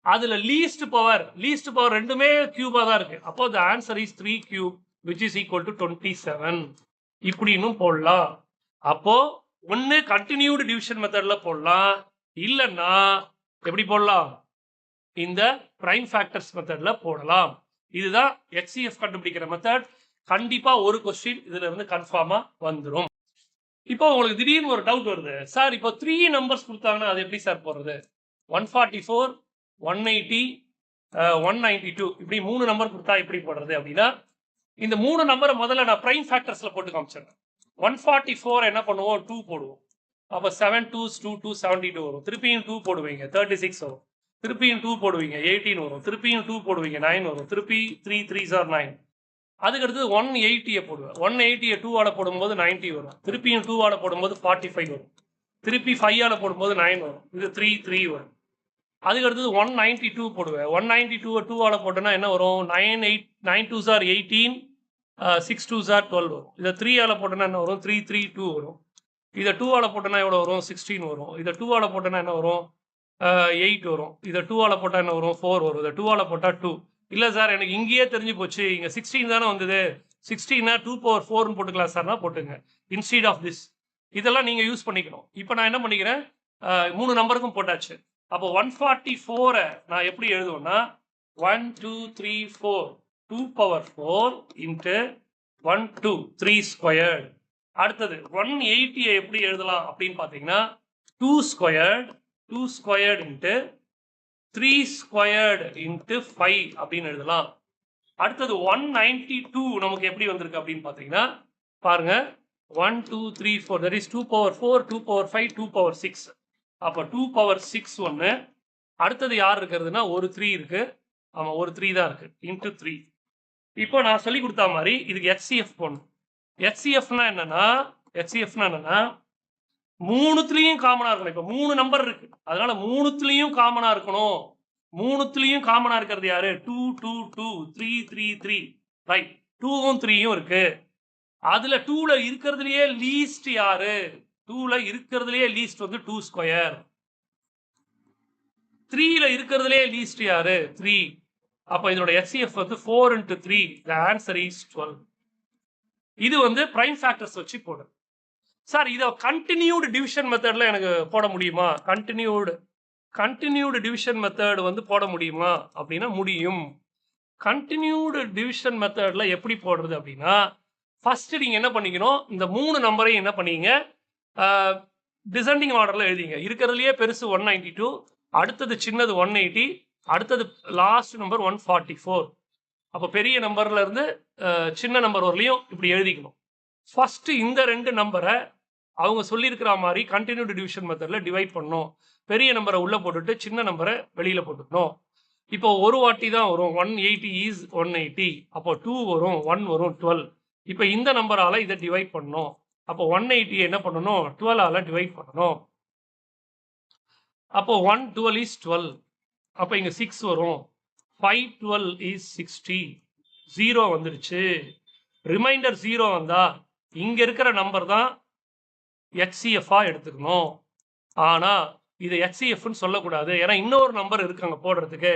அதுல லீஸ்ட் பவர் ரெண்டுமே கியூபா தான் இருக்கு. அப்போ the answer is 3 cube which is equal to 27. இப்படின்னு போடலாம். அப்போ ஒன்னு கண்டினியூடு டிவிஷன் மெத்தட்ல போடலாம், இல்லைன்னா எப்படி போடலாம்? இந்த பிரைம் ஃபேக்டர்ஸ் மெத்தட்ல போடலாம். இதுதான் எச்சிஎஃப் கண்டுபிடிக்கிற மெத்தட். கண்டிப்பா ஒரு கொஸ்டின் இதுல இருந்து கன்ஃபார்மா வந்துடும். இப்போ உங்களுக்கு திடீர்னு ஒரு டவுட் வருது, சார் இப்போ 3 நம்பர்ஸ் கொடுத்தாங்கன்னா அது எப்படி சார் போடுறது? 144 180 192 இப்படி 3 நம்பர் கொடுத்தா எப்படி போடுறது அப்படின்னா இந்த 3 நம்பரை முதல்ல நான் பிரைம் ஃபேக்டர்ஸ்ல போட்டு காமிச்சிடுறேன். 144 என்ன பண்ணுவோம்? 2 போடுவோம். அப்போ 7 2s 2 2 72 வரும். திருப்பியும் 2 போடுவீங்க 36 வரும். திருப்பியும் 2 போடுவீங்க 18 வரும். திருப்பியும் 2 போடுவீங்க 9 வரும். திருப்பி 3 3s are 9. அதுக்கு அடுத்து 180 போடுவேன். 180 2 ஆல போடும்போது 90 வரும். திருப்பியும் 2 ஆல போடும்போது 45 வரும். திருப்பி 5 ஆல போடும்போது 9 வரும். இது 3 3 வரும். அதுக்கு அடுத்தது 192 போடுவேன். 192 2 ஆல போட்டோன்னா என்ன வரும்? 9 2s are 18, 6 2s are 12 வரும். இதை 3 ஆல போட்டோன்னா என்ன வரும்? 3 3 2 வரும். இதை 2 ஆல போட்டோன்னா எவ்வளோ வரும்? 16 வரும். இதை 2 ஆல போட்டோன்னா என்ன வரும்? 8 வரும். இதை 2 ஆல போட்டால் என்ன வரும்? 4 வரும். இதை 2 ஆல போட்டால் 2. இல்லை சார் எனக்கு இங்கேயே தெரிஞ்சு போச்சு, இங்கே 16 தானே வந்தது, 16 2/4 போட்டுக்கலாம் சார்னா போட்டுங்க இன்ஸ்டீட் ஆஃப் திஸ். இதெல்லாம் நீங்கள் யூஸ் பண்ணிக்கணும். இப்போ நான் என்ன பண்ணிக்கிறேன், 3 நம்பருக்கும் போட்டாச்சு. அப்போ 144 நான் எப்படி எழுதுவேன்னா 1 2 3 4 2/4 இன்ட்டு 1 2 3 ஸ்கொயர்டு. அடுத்தது 180 எப்படி எழுதலாம் அப்படின்னு பார்த்தீங்கன்னா 2 ஸ்கொயர்டு இன்ட்டு 3 ஸ்கொயர்டு இன்ட்டு 5 அப்படின்னு எழுதலாம். அடுத்தது 192 நமக்கு எப்படி வந்திருக்கு அப்படின்னு பார்த்தீங்கன்னா பாருங்க 1 2 3 4 that is 2/4 2/5 2/6. அப்போ 2/6 ஒன்று. அடுத்தது யார் இருக்கிறதுனா ஒரு 3 இருக்கு. ஆமா ஒரு 3 தான் இருக்கு. இன்ட்டு 3. இப்போ நான் சொல்லி கொடுத்த மாதிரி இதுக்கு HCF போடணும். HCFனா என்னன்னா மூணுத்துலயும் காமனா இருக்கணும். இப்போ 3 நம்பர் இருக்கு, அதனால மூணுத்துலயும் காமனா இருக்கணும். மூணுத்துலயும் காமனா இருக்கிறது யாரு? 2 2 2 3 3 3 ரைட். 2வும் 3யும் இருக்கு. அதுல 2ல இருக்கிறதுலயே லீஸ்ட் யாரு? 2ல இருக்கிறதுலயே லீஸ்ட் வந்து 2 ஸ்கொயர். 3ல இருக்கிறதுலயே லீஸ்ட் யாரு? 3. அப்ப இதோட HCF வந்து 4 into 3. The answer is 12. இது வந்து பிரைம் ஃபேக்டர்ஸ் வச்சு போடு. சார் இதை கண்டினியூடு டிவிஷன் மெத்தட்ல எனக்கு போட முடியுமா? கண்டினியூடு டிவிஷன் மெத்தட் வந்து போட முடியுமா அப்படின்னா முடியும். கண்டினியூடு டிவிஷன் மெத்தட்ல எப்படி போடுறது அப்படின்னா ஃபர்ஸ்ட் நீங்க என்ன பண்ணிக்கணும், இந்த 3 நம்பரையும் என்ன பண்ணீங்க டிசெண்டிங் ஆர்டர்ல எழுதிங்க. இருக்கிறதுலயே பெருசு 192, அடுத்தது சின்னது 180, அடுத்தது லாஸ்ட் நம்பர் 144. அப்போ பெரிய நம்பர்ல இருந்து சின்ன நம்பர் வரலையும் இப்படி எழுதிக்கணும். ஃபர்ஸ்ட் இந்த 2 நம்பரை அவங்க சொல்லியிருக்கிற மாதிரி கண்டினியூடு டிவிஷன் மெத்தட்ல டிவைட் பண்ணணும். பெரிய நம்பரை உள்ள போட்டுட்டு சின்ன நம்பரை வெளியில போட்டுக்கணும். இப்போ ஒரு வாட்டி தான் வரும். 180 is 180. அப்போ 2 வரும், 1 வரும், 12. இப்போ இந்த நம்பரால இதை டிவைட் பண்ணணும். அப்போ 180 என்ன பண்ணணும்? 12ஆல டிவைட் பண்ணணும். அப்போ 1 12 is 12. அப்போ இங்க 6 வரும். 5 12 is 60. 0 வந்துருச்சு. ரிமைண்டர் 0 வந்தா இங்க இருக்கிற நம்பர் தான் HCF-ஆ எடுத்துக்கணும். ஆனா இது HCF-ன்னு சொல்லக்கூடாது. ஏன்னா இன்னொரு நம்பர் இருக்கு அங்க போடுறதுக்கு.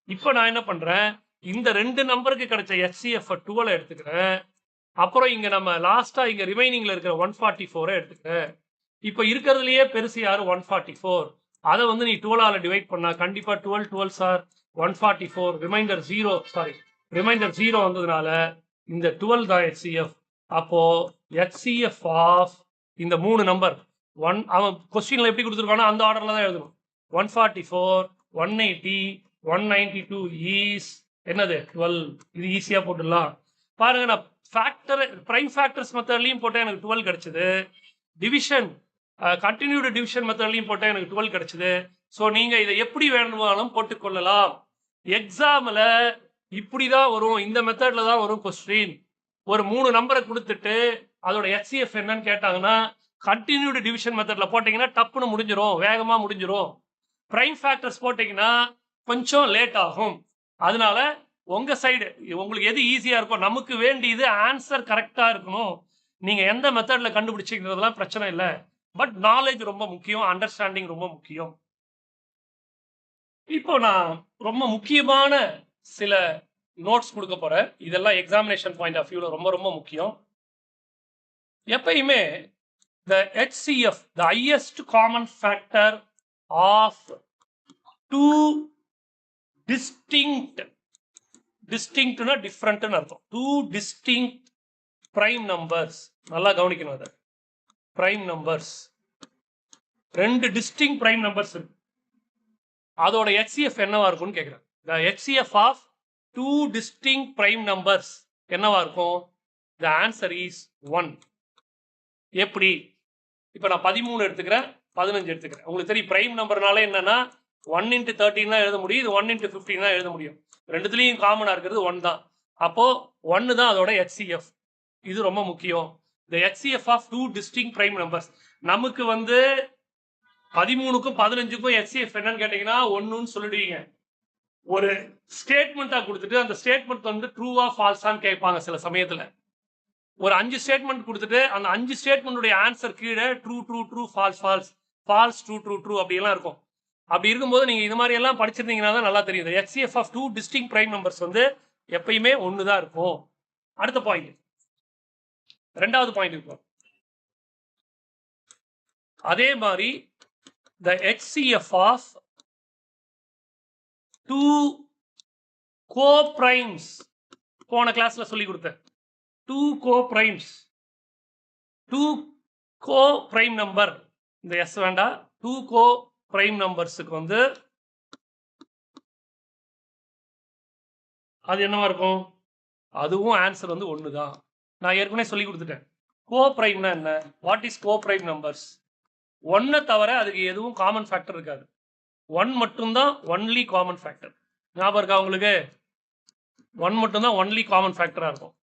இப்போ நான் என்ன பண்றேன், இந்த 2 நம்பருக்கு கிடைச்ச HCF 12 எடுத்துக்கிறேன். அப்புறம் இங்க நம்ம லாஸ்டா இங்க ரிமைனிங்ல இருக்கிற 144 எடுத்துக்கிறேன். இப்போ இருக்கிறதுலயே பெருசு யாரு 144. அதை வந்து நீ 12ஆல டிவைட் பண்ணா கண்டிப்பா 12 12 சார் 144. ரிமைண்டர் 0 வந்ததுனால இந்த 12 தான் HCF. அப்போ HCF ஆஃப் இந்த 3 நம்பர் அவன் கொஸ்டின்ல எப்படி கொடுத்துருக்கானோ அந்த ஆர்டர்ல தான் எழுதணும். 144 180 192 ஈஸ் என்னது 12. இது ஈஸியா போட்டுடலாம். பாருங்க, நான் ஃபேக்டர் பிரைம் ஃபேக்டர்ஸ் மெத்தட்லயும் போட்டேன், எனக்கு 12 கிடைச்சது. டிவிஷன் கண்டினியூடு டிவிஷன் மெத்தட்லயும் போட்டேன், எனக்கு 12 கிடைச்சது. ஸோ நீங்க இதை எப்படி வேணுமானாலும் போட்டுக்கொள்ளலாம். எக்ஸாம்ல இப்படிதான் வரும், இந்த மெத்தட்ல தான் வரும் கொஸ்டின். ஒரு 3 நம்பரை கொடுத்துட்டு அதோட HCF என்னன்னு கேட்டாங்கன்னா கண்டினியூடு டிவிஷன் மெத்தட்ல போட்டீங்கன்னா டப்புன்னு முடிஞ்சிடும், வேகமா முடிஞ்சிடும். பிரைம் ஃபேக்டர்ஸ் போட்டீங்கன்னா கொஞ்சம் லேட் ஆகும். அதனால உங்க சைடு உங்களுக்கு எது ஈஸியா இருக்கும், நமக்கு வேண்டியது ஆன்சர் கரெக்டா இருக்கணும். நீங்க எந்த மெத்தட்ல கண்டுபிடிச்சிக்கிறதுலாம் பிரச்சனை இல்லை. பட் நாலேஜ் ரொம்ப முக்கியம், அண்டர்ஸ்டாண்டிங் ரொம்ப முக்கியம். இப்போ நான் ரொம்ப முக்கியமான சில நோட்ஸ் கொடுக்க போறேன். இதெல்லாம் எக்ஸாமினேஷன் பாயிண்ட் ஆஃப் வியூல ரொம்ப ரொம்ப முக்கியம். எப்பயுமே the HCF, the highest common factor of two distinctனா டிஃபரண்ட்னு அர்த்தம். 2 distinct prime numbers. நல்லா கவனிக்கணும். அதை prime numbers 2 distinct prime numbers இருக்கு. அதோட HCF என்னவா இருக்கும்னு கேக்குறேன். the HCF of 2 distinct prime numbers என்னவா இருக்கும்? the answer is 1. எப்படி? இப்போ நான் 13 எடுத்துக்கிறேன், 15 எடுத்துக்கிறேன். உங்களுக்கு தெரியும் பிரைம் நம்பர்னால என்னன்னா 1 into 13 தான் எழுத முடியும், இது 1 into 15 தான் எழுத முடியும். ரெண்டுத்துலயும் காமனா இருக்கிறது 1 தான். அப்போ 1 தான் அதோட HCF. இது ரொம்ப முக்கியம். the HCF of 2 distinct prime numbers. நமக்கு வந்து 13க்கும் 15க்கும் HCF என்னன்னு கேட்டீங்கன்னா 1ன்னு சொல்லிடுவீங்க. ஒரு ஸ்டேட்மெண்டா கொடுத்துட்டு அந்த ஸ்டேட்மெண்ட் வந்து ட்ரூவா ஃபால்ஸான்னு கேட்பாங்க சில சமயத்துல. ஒரு 5 ஸ்டேட்மெண்ட் கொடுத்துட்டு அந்த 5 ஸ்டேட்மெண்ட்டுடைய ஆன்சர் கீழே true true true false false false true true true அப்படியெல்லாம் இருக்கும். அப்படி இருக்கும்போது நீங்க இது மாதிரி எல்லாம் படிச்சிருந்தீங்கன்னா தான் நல்லா தெரியுது. HCF of 2 distinct prime numbers வந்து எப்பயுமே 1 தான் இருக்கும். அடுத்த பாயிண்ட், ரெண்டாவது பாயிண்ட் இருக்கும். அதே மாதிரி the HCF of 2 co-primes போன கிளாஸ்ல சொல்லி கொடுத்தேன். 2 co-primes, 2 co-prime number, இந்த S வேண்டாம், 2 co-prime numbersக்கு வந்து அது என்னவா இருக்கும்? அதுவும் ஆன்சர் வந்து 1 தான். நான் ஏற்கனவே சொல்லி கொடுத்துட்டேன். co-primeனா என்ன? What is co-prime numbers? 1 தவிர அதுக்கு எதுவும் காமன் ஃபேக்டர் இருக்காது. 1 மட்டும்தான் ஒன்லி காமன் ஃபேக்டர். ஞாபகம் இருக்கா உங்களுக்கு? 1 மட்டும்தான் ஒன்லி காமன் ஃபேக்டரா இருக்கும்.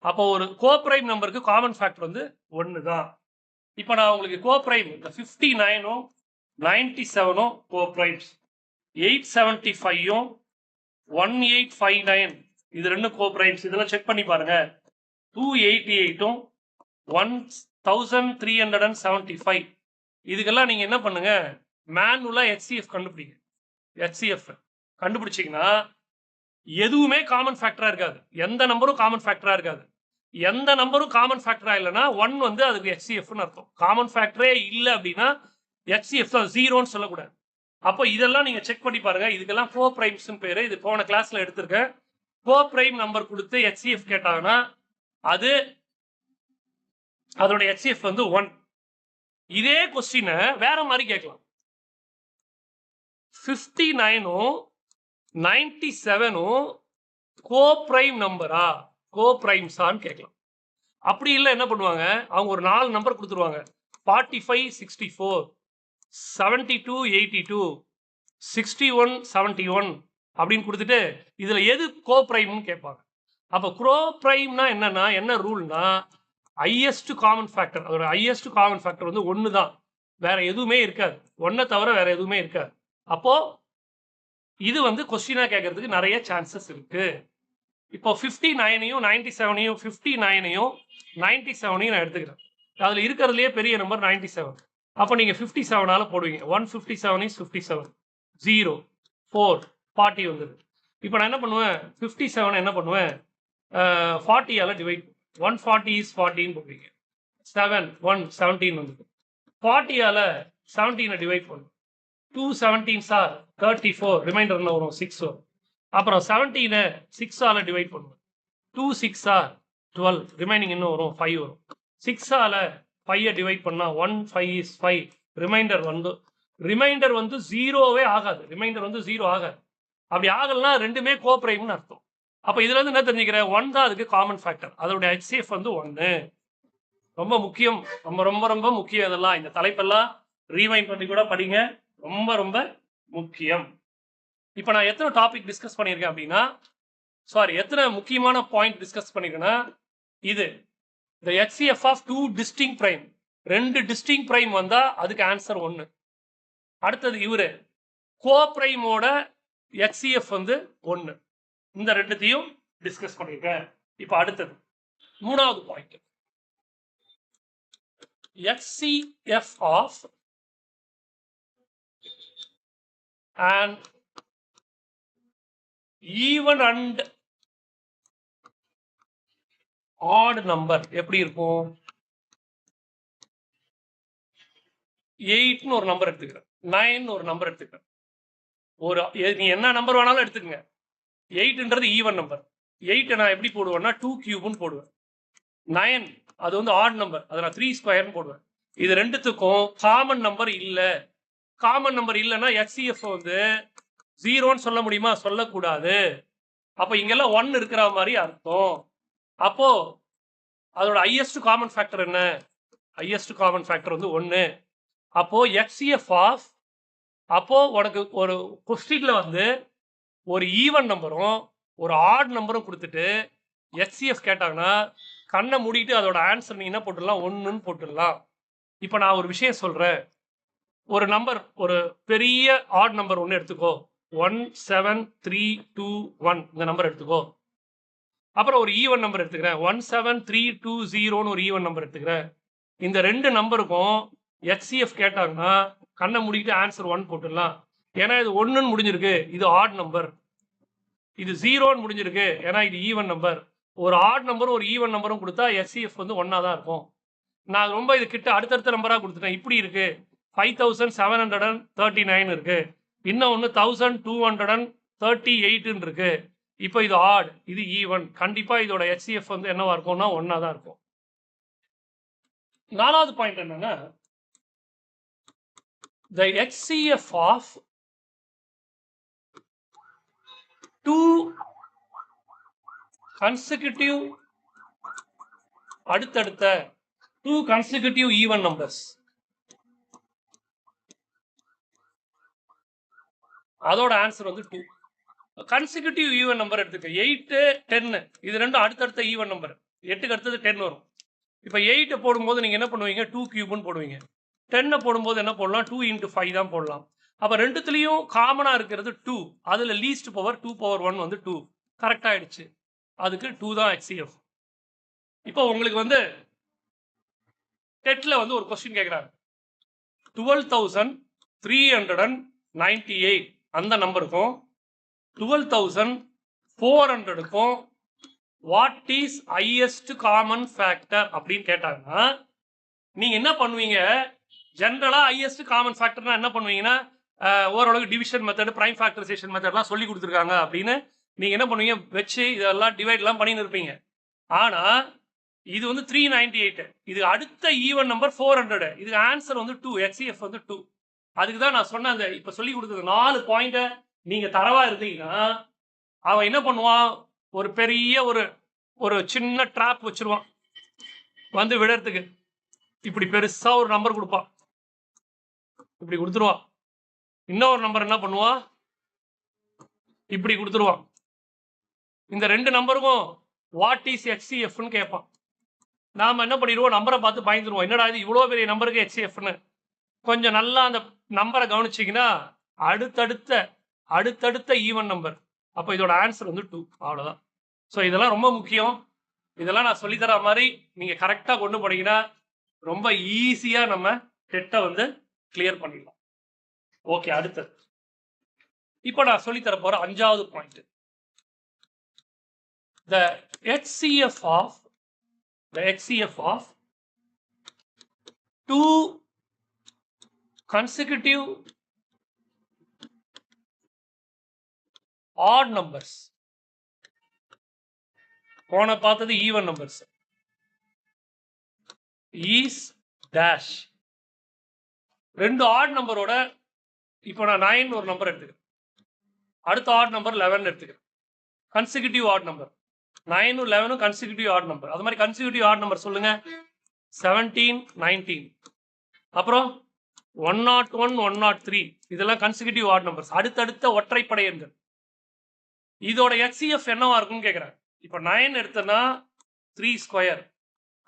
அப்போ ஒரு கோப்ரைம் நம்பருக்கு காமன் ஃபேக்டர் வந்து 1 தான். இப்போ நான் உங்களுக்கு கோப்ரைம் 59ம் 97ம் கோப்ரைம்ஸ், 875ம் 1859 இது ரெண்டும் கோப்ரைம்ஸ். இதெல்லாம் செக் பண்ணி பாருங்க. 288ம் 1375 இதுக்கெல்லாம் நீங்க என்ன பண்ணுங்க, மேனுவலா HCF கண்டுபிடிங்க. HCF கண்டுபிடிச்சிங்கன்னா எதுவுமே காமன் ஃபேக்டரா இருக்காது, எந்த நம்பரும் காமன் ஃபேக்டரா இருக்காது. எந்த நம்பரும் காமன் ஃபேக்டரா இல்லைன்னா 1 வந்து அதுக்கு HCFன்னு அர்த்தம். காமன் ஃபேக்டரே இல்லை அப்படின்னா HCF தான், 0ன்னு சொல்லக்கூடாது. அப்போ இதெல்லாம் நீங்க செக் பண்ணி பாருங்க. இதுக்கெல்லாம் கோப்ரைம்ஸ்னு பேரு. இது போன கிளாஸ்ல எடுத்திருக்கேன். கோப்ரைம் நம்பர் கொடுத்து HCF கேட்டாங்கன்னா அது அதோட HCF வந்து 1. இதே கொஸ்டினை வேற மாதிரி கேட்கலாம். 59ம் 97ம் கோப்ரைம் நம்பரா, கோப்ரைம்ஸான்னு கேட்கலாம். அப்படி இல்லை என்ன பண்ணுவாங்க, அவங்க ஒரு 4 நம்பர் கொடுத்துருவாங்க. 45 64 72 82 61 71 அப்படின்னு கொடுத்துட்டு இதுல எது கோப்ரைம்னு கேட்பாங்க. அப்போ கோப்ரைம்னா என்னன்னா என்ன ரூல்னா, ஹையஸ்ட் காமன் ஃபேக்டர், அதோட ஹையஸ்ட் காமன் ஃபேக்டர் வந்து 1 தான், வேற எதுவுமே இருக்காது. 1 தவிர வேற எதுவுமே இருக்காது. அப்போ இது வந்து கொஸ்டினா கேட்கறதுக்கு நிறைய சான்சஸ் இருக்கு. இப்போ 59ஐயும் 97ஐயும் 59ஐயும் 97ஐயும் நான் எடுத்துக்கிறேன். அதில் இருக்கிறதுலே பெரிய நம்பர் 97. அப்போ நீங்கள் 57ஆல் போடுவீங்க. 157 is 57. 0 4 40 வந்துடுது. இப்போ நான் என்ன பண்ணுவேன், 57 என்ன பண்ணுவேன், 40ஆல் டிவைட். 140 is 40ன்னு போடுவீங்க. 7 1 17 வந்துடுது. 40ஆல் 17 டிவைட் பண்ணும். 2 17s are 34. ரிமைண்டர் என்ன வரும், 6 வரும். அப்புறம் 17 6ஆல் டிவைட் பண்ணுவேன். 2 6 are 12. ரிமைனிங் இன்னும் வரும், 5 வரும். 6ஆல் 5 டிவைட் பண்ணால் 1 5 is 5. ரிமைண்டர் வந்து ஜீரோவே ஆகாது. ரிமைண்டர் வந்து 0 ஆகாது. அப்படி ஆகலைன்னா ரெண்டுமே கோப்ரைம்னு அர்த்தம். அப்போ இதுல இருந்து என்ன தெரிஞ்சுக்கிறேன், 1 தான் அதுக்கு காமன் ஃபேக்டர். அதோட HCF வந்து 1. ரொம்ப முக்கியம், ரொம்ப ரொம்ப ரொம்ப முக்கியம். இதெல்லாம் இந்த தலைப்பெல்லாம் ரீவைண்ட் பண்ணி கூட படிங்க, ரொம்ப ரொம்ப முக்கியம். இப்போ நான் எத்தனை டாபிக் டிஸ்கஸ் பண்ணியிருக்கேன் அப்படின்னா, எத்தனை முக்கியமான பாயிண்ட் டிஸ்கஸ் பண்ணிருக்கேன்னா, இது the HCF of 2 distinct prime. 2 distinct prime வந்தா அதுக்கு ஆன்சர் 1. அடுத்தது இவரு கோப்ரைமோட HCF வந்து 1. இந்த ரெண்டுத்தையும் டிஸ்கஸ் பண்ணிருக்கேன். இப்போ அடுத்தது மூணாவது point, HCF of an even and odd number எப்படி இருக்கும். 8ன்னு ஒரு நம்பர் எடுத்துக்கிறேன், 9 ஒரு நம்பர் எடுத்துக்கிறேன். நீ என்ன நம்பர் வேணாலும் எடுத்துக்கங்க. 8ன்றது ஈவன் நம்பர். 8 நான் எப்படி போடுவேன்னா 2 கியூப்னு போடுவேன். 9 அது வந்து ஆட் நம்பர், அதை நான் 3 ஸ்கொயர்னு போடுவேன். இது ரெண்டுத்துக்கும் காமன் நம்பர் இல்லை. காமன் நம்பர் இல்லைன்னா HCF வந்து 0ன்னு சொல்ல முடியுமா, சொல்லக்கூடாது. அப்போ இங்கெல்லாம் 1 இருக்கிற மாதிரி அர்த்தம். அப்போ அதோட ஹையஸ்ட் காமன் ஃபேக்டர் என்ன, ஹையஸ்ட் காமன் ஃபேக்டர் வந்து 1. அப்போ HCF ஆஃப், அப்போ உனக்கு ஒரு கொஸ்டின்ல வந்து ஒரு ஈவன் நம்பரும் ஒரு ஆட் நம்பரும் கொடுத்துட்டு HCF கேட்டாங்கன்னா கண்ணை மூடிட்டு அதோட ஆன்சர் நீ என்ன போட்டுடலாம், 1ன்னு போட்டுடலாம். இப்போ நான் ஒரு விஷயம் சொல்றேன், ஒரு நம்பர், ஒரு பெரிய ஆட் நம்பர் ஒன்று எடுத்துக்கோ, 1 7 3 2 1 இந்த நம்பர் எடுத்துக்கோ. அப்புறம் ஒரு ஈவன் நம்பர் எடுத்துக்கிறேன், 1 7 3 2 0ன்னு ஒரு ஈவன் நம்பர் எடுத்துக்கிறேன். இந்த ரெண்டு நம்பருக்கும் HCF கேட்டாங்கன்னா கண்ணை முடிக்கிட்டு ஆன்சர் 1 போட்டுடலாம். ஏன்னா இது 1ன்னு முடிஞ்சிருக்கு, இது ஆட் நம்பர். இது 0ன்னு முடிஞ்சிருக்கு, ஏன்னா இது ஈவன் நம்பர். ஒரு ஆட் நம்பரும் ஒரு ஈவன் நம்பரும் கொடுத்தா HCF வந்து 1ஆ தான் இருக்கும். நான் ரொம்ப இது கிட்ட அடுத்தடுத்த நம்பராக கொடுத்துட்டேன். இப்படி இருக்கு, 5739 இருக்கு, இன்னொன்று 1238 இருக்கு. இப்போ இது ஆட், இது ஈவன். கண்டிப்பா இதோட HCF வந்து என்னவா இருக்கும்னா 1ஆ தான் இருக்கும். நாலாவது பாயிண்ட் என்னன்னா, the HCF of 2 consecutive அடுத்தடுத்த 2 consecutive even numbers, அதோட ஆன்சர் வந்து 2. கன்சிக்யூட்டிவ் ஈவன் நம்பர் எடுத்துக்க, 8 10 இது ரெண்டும் அடுத்தடுத்த ஈவன் நம்பர். 8க்கு அடுத்தது 10 வரும். இப்போ 8 போடும்போது நீங்க என்ன பண்ணுவீங்க, 2 கியூப்னு போடுவீங்க. 10 போடும்போது என்ன போடலாம், 2 × 5 தான் போடலாம். அப்போ ரெண்டுத்துலையும் காமனா இருக்கிறது 2. அதுல லீஸ்ட் பவர் 2 பவர் 1 வந்து 2. கரெக்ட் ஆயிடுச்சு, அதுக்கு 2 தான் HCF. இப்போ உங்களுக்கு வந்து டெட்ல வந்து ஒரு கொஸ்டின் கேட்குறாங்க, 12398 அந்த நம்பருக்கும் 12400க்கும் what is highest common factor அப்படின்னு கேட்டாங்கன்னா நீங்க என்ன பண்ணுவீங்க, ஜென்ரலா ஹையஸ்ட் காமன் ஃபேக்டர்னா என்ன பண்ணுவீங்கன்னா, ஓரளவுக்கு டிவிஷன் மெத்தட், பிரைம் ஃபேக்டரைசேஷன் மெத்தட்லாம் சொல்லி கொடுத்துருக்காங்க அப்படின்னு நீங்க என்ன பண்ணுவீங்க, வச்சு இதெல்லாம் டிவைட்லாம் பண்ணின்னு இருப்பீங்க. ஆனா இது வந்து 398, இது அடுத்த ஈவன் நம்பர் 400, இதுக்கு ஆன்சர் வந்து 2, HCF வந்து 2. அதுக்கு தான் நான் சொன்ன அந்த இப்ப சொல்லி கொடுத்தது 4 பாயிண்ட நீங்க தரவா இருந்தீங்கன்னா அவன் என்ன பண்ணுவான், ஒரு பெரிய ஒரு சின்ன ட்ராப் வச்சிருவான் வந்து விடறதுக்கு. இப்படி பெருசா ஒரு நம்பர் கொடுப்பான், இப்படி கொடுத்துருவான். இன்னொரு நம்பர் என்ன பண்ணுவான், இப்படி கொடுத்துருவான். இந்த ரெண்டு நம்பருக்கும் வாட் இஸ் HCFன்னு கேட்பான். நாம என்ன பண்ணிடுவோம், நம்பரை பார்த்து பயந்துருவோம், என்னடா இது இவ்வளோ பெரிய நம்பருக்கு HCFன்னு. கொஞ்சம் நல்லா அந்த நம்பரை கவனிச்சிங்கன்னா அடுத்தடுத்த ஈவன் நம்பர். அப்போ இதோட ஆன்சர் வந்து 2. அவ்வளோதான். ஸோ இதெல்லாம் ரொம்ப முக்கியம். இதெல்லாம் நான் சொல்லித்தர மாதிரி நீங்கள் கரெக்டாக கொண்டு போனீங்கன்னா ரொம்ப ஈஸியாக நம்ம டெட்டை வந்து கிளியர் பண்ணிடலாம். ஓகே, அடுத்தது இப்போ நான் சொல்லித்தர போற 5வது point. The HCF of two consecutive odd numbers. போன பார்த்தது ஈவன் நம்பர்ஸ். is dash. ரெண்டு ஆட் நம்பரோட இப்போ நான் 9 ஒரு நம்பர் எடுத்துக்கிறேன், அடுத்த ஆட் நம்பர் 11 எடுத்துக்கிறேன். Consecutive add number 9 11 consecutive add number. அது மாதிரி கன்சிக்யூட்டிவ் ஆட் நம்பர் சொல்லுங்க. 17 19, அப்புறம் 101 103, இதெல்லாம் கன்சிக்யூட்டிவ் ஆட் நம்பர்ஸ், அடுத்தடுத்த ஒற்றைப்படை எண்கள். இதோட HCF என்னவா இருக்கும்னு கேட்குறேன். இப்போ 9 எடுத்தனா 3 ஸ்கொயர்,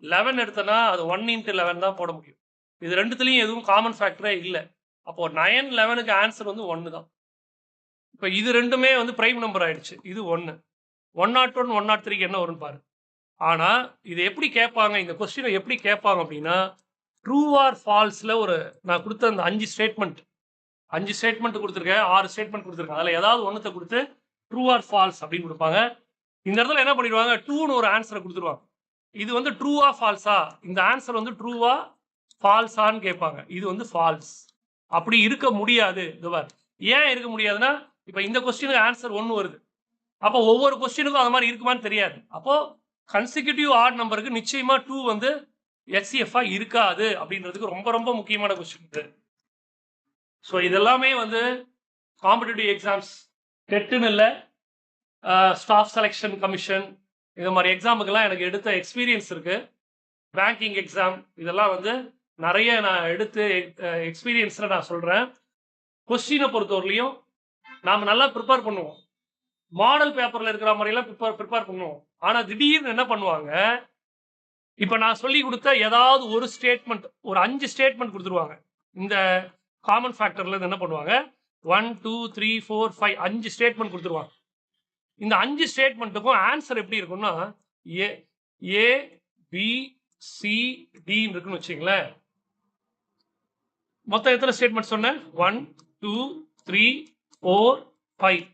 11 எடுத்தனா அது 1 × 11 தான் போட முடியும். இது ரெண்டுத்துலையும் எதுவும் காமன் ஃபேக்டரே இல்லை. அப்போ 9 11க்கு ஆன்சர் வந்து 1 தான். இப்போ இது ரெண்டுமே வந்து பிரைம் நம்பர் ஆயிடுச்சு. இது 1. 101 103க்கு என்ன வரும்னு பாரு. ஆனால் இது எப்படி கேட்பாங்க, இந்த கொஸ்டினை எப்படி கேட்பாங்க அப்படின்னா, ட்ரூ ஆர் ஃபால்ஸில் ஒரு நான் கொடுத்த அந்த 5 ஸ்டேட்மெண்ட் கொடுத்துருக்கேன், 6 ஸ்டேட்மெண்ட் கொடுத்துருக்கேன். அதில் ஏதாவது ஒன்றத்தை கொடுத்து ட்ரூ ஆர் ஃபால்ஸ் அப்படின்னு கொடுப்பாங்க. இந்த இடத்துல என்ன பண்ணிடுவாங்க, 2ன்னு ஒரு ஆன்சரை கொடுத்துருவாங்க. இது வந்து ட்ரூவா ஃபால்ஸா, இந்த ஆன்சர் வந்து ட்ரூவா ஃபால்ஸான்னு கேட்பாங்க. இது வந்து ஃபால்ஸ். அப்படி இருக்க முடியாது. இதுவார் ஏன் இருக்க முடியாதுன்னா, இப்போ இந்த கொஸ்டினுக்கு ஆன்சர் 1 வருது, அப்போ ஒவ்வொரு கொஸ்டினுக்கும் அது மாதிரி இருக்குமான்னு தெரியாது. அப்போ கன்சிக்யூட்டிவ் ஆட் நம்பருக்கு நிச்சயமா 2 வந்து HCF இருக்காது அப்படின்றதுக்கு ரொம்ப ரொம்ப முக்கியமான கொஸ்டின் இது. ஸோ இதெல்லாமே வந்து காம்படிட்டிவ் எக்ஸாம்ஸ், டெட்டுன்னு இல்லை, ஸ்டாஃப் செலெக்ஷன் கமிஷன், இது மாதிரி எக்ஸாமுக்கெல்லாம் எனக்கு எடுத்த எக்ஸ்பீரியன்ஸ் இருக்கு. பேங்கிங் எக்ஸாம் இதெல்லாம் வந்து நிறைய நான் எடுத்து எக்ஸ்பீரியன்ஸில் நான் சொல்கிறேன். கொஸ்டினை பொறுத்தவரையிலையும் நாம் நல்லா ப்ரிப்பேர் பண்ணுவோம், மாடல் பேப்பரில் இருக்கிற மாதிரிலாம் ப்ரிப்பேர் பண்ணுவோம். ஆனால் திடீர்னு என்ன பண்ணுவாங்க, இப்போ நான் சொல்லி கொடுத்த ஏதாவது ஒரு ஸ்டேட்மெண்ட், ஒரு 5 ஸ்டேட்மெண்ட் கொடுத்துருவாங்க. இந்த காமன் ஃபேக்டர்ல என்ன பண்ணுவாங்க, 1 2 3 4 5 5 ஸ்டேட்மெண்ட் கொடுத்துருவாங்க. இந்த 5 ஸ்டேட்மெண்ட்டுக்கும் ஆன்சர் எப்படி இருக்கும்னா, ஏ பி சி டி இருக்குன்னு வச்சுங்களேன். மொத்தம் எத்தனை ஸ்டேட்மெண்ட் சொன்னேன், 1 2 3 4 5.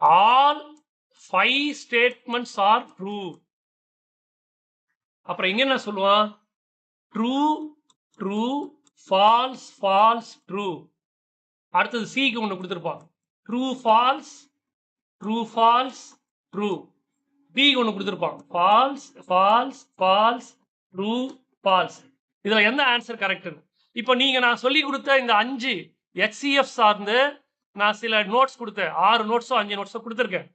All 5 statements are true. அப்புறம் இங்க என்ன சொல்லுவான், true true false false true. அடுத்தது சிக்கு ஒன்று கொடுத்துருப்பான், true false true false true. டிக்கு ஒன்று கொடுத்துருப்பான், false false false true false. இதில் எந்த ஆன்சர் கரெக்ட்? இப்போ நீங்கள் நான் சொல்லி கொடுத்த இந்த 5 HCF சார்ந்து நான் சில நோட்ஸ் கொடுத்தேன், 6 நோட்ஸோ 5 நோட்ஸோ கொடுத்துருக்கேன்.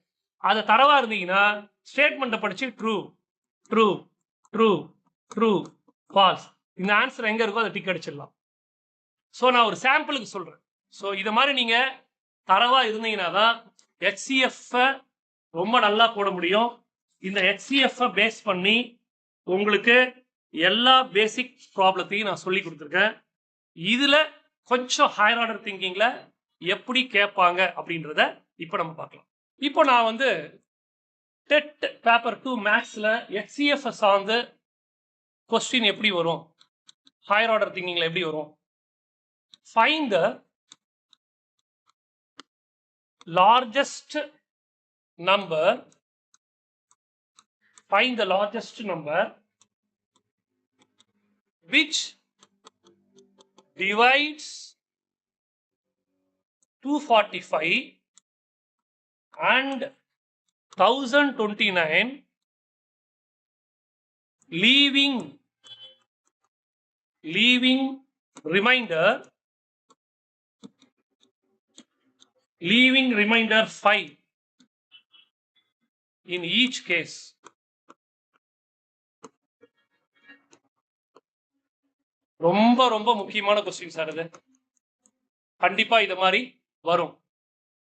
அதை தரவா இருந்தீங்கன்னா ஸ்டேட்மெண்ட்டை படிச்சு true true true true falls, இந்த ஆன்சர் எங்கே இருக்கோ அதை டிக் அடிச்சிடலாம். ஸோ நான் ஒரு சாம்பிளுக்கு சொல்கிறேன். ஸோ இதை மாதிரி நீங்கள் தரவாக இருந்தீங்கன்னா தான் HCF ரொம்ப நல்லா போட முடியும். இந்த HCF பேஸ் பண்ணி உங்களுக்கு எல்லா பேசிக் ப்ராப்ளத்தையும் நான் சொல்லி கொடுத்துருக்கேன். இதில் கொஞ்சம் ஹையர் ஆர்டர் திங்கிங்கில் எப்படி கேட்பாங்க அப்படின்றத இப்போ நம்ம பார்க்கலாம். இப்போ நான் வந்து டெட் பேப்பர் 2 மேக்ஸில் HCF சார்ந்து கொஸ்டின் எப்படி வரும், ஹையர் ஆர்டர் திங்கிங்கில் எப்படி வரும், find the largest number, find the largest number which divides 245 and 1029 leaving remainder 5 in each case. ரொம்ப ரொம்ப முக்கியமான கொஸ்டின் சார் இது, கண்டிப்பா இது மாதிரி வரும்.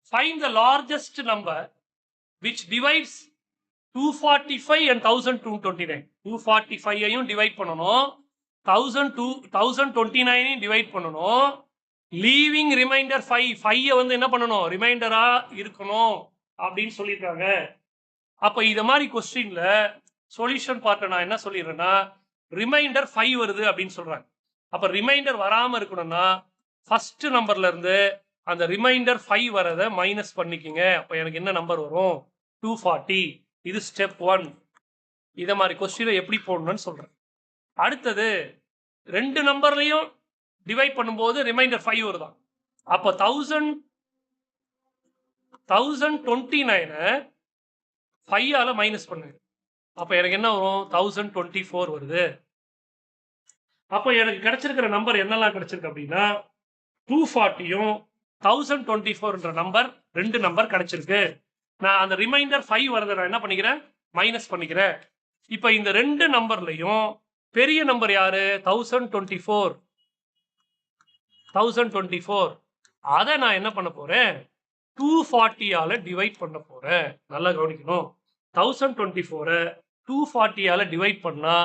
Find the largest number which divides 245 and 1229. 245ஐயும் டிவைட் பண்ணணும், 1029ஐயும் டிவைட் பண்ணணும், லீவிங் ரிமைண்டர் 5 வந்து என்ன பண்ணணும், ரிமைண்டரா இருக்கணும் அப்படின்னு சொல்லியிருக்காங்க. அப்ப இத மாதிரி கொஸ்டின்ல சொல்யூஷன் பார்ட்ட நான் என்ன சொல்லிடுறேன்னா ரிமைண்டர் 5 வருது அப்படின்னு சொல்றாங்க. அப்ப ரிமைண்டர் வராம இருக்கணும்னா ஃபர்ஸ்ட் நம்பர்ல இருந்து அந்த ரிமைண்டர் 5 வரதை மைனஸ் பண்ணிக்கிங்க. அப்ப எனக்கு என்ன நம்பர் வரும்? 240. இது ஸ்டெப் 1. இத மாதிரி கொஸ்டினை எப்படி போடணும்னு சொல்றேன். அடுத்தது 2 நம்பர்லையும் டிவைட் பண்ணும்போது ரிமைண்டர் 5 வருதான். அப்ப 1029 5 ஆல மைனஸ் பண்ணுங்க. அப்ப எனக்கு என்ன வரும்? 1024 வருது. அப்ப எனக்கு கிடைச்சிருக்கிற நம்பர் என்னெல்லாம் கிடைச்சிருக்கு அப்படின்னா 240யும் 1024 நம்பர் 2 நம்பர் கிடைச்சிருக்கு. நான் அந்த ரிமைண்டர் 5 வரதை நான் என்ன பண்ணிக்கிறேன்? மைனஸ் பண்ணிக்கிறேன். இப்ப இந்த 2 நம்பர்லையும் பெரிய நம்பர் யாரு? 1024. அதை நான் என்ன பண்ண போறேன்? 240 ஆல டிவைட் பண்ண போறேன். நல்லா கவனிக்கணும். 1024 240 ஆல டிவைட் பண்ணா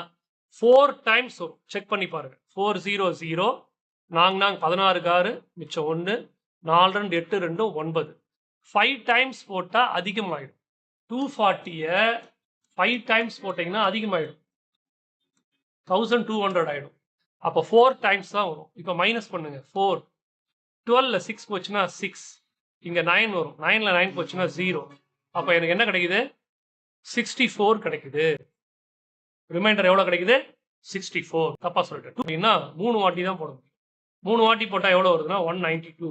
4 டைம்ஸ் வரும். செக் பண்ணி பாருங்க. 400 நாங்க 16 6 மிச்சம் 1 4 2 8 2 9 5 டைம்ஸ் போட்டா அதிகமாயிடும். 240 5 டைம்ஸ் போட்டீங்கன்னா அதிகமாயிடும். 1200 ஆயிடும். அப்ப 4 டைம்ஸ் தான் வரும். இப்ப மைனஸ் பண்ணுங்க. 4 12ல 6 போச்சுன்னா 6. இங்க 9 வரும். 9ல 9 போச்சுன்னா 0. அப்ப எனக்கு என்ன கிடைக்குது? 64 கிடைக்குது. ரிமைண்டர் எவ்வளவு கிடைக்குது? 64. தப்பா சொல்லிட்டேன். அப்படின்னா 3 வாட்டி தான் போட முடியும். 3 வாட்டி போட்டா எவ்வளவு வருதுன்னா 192.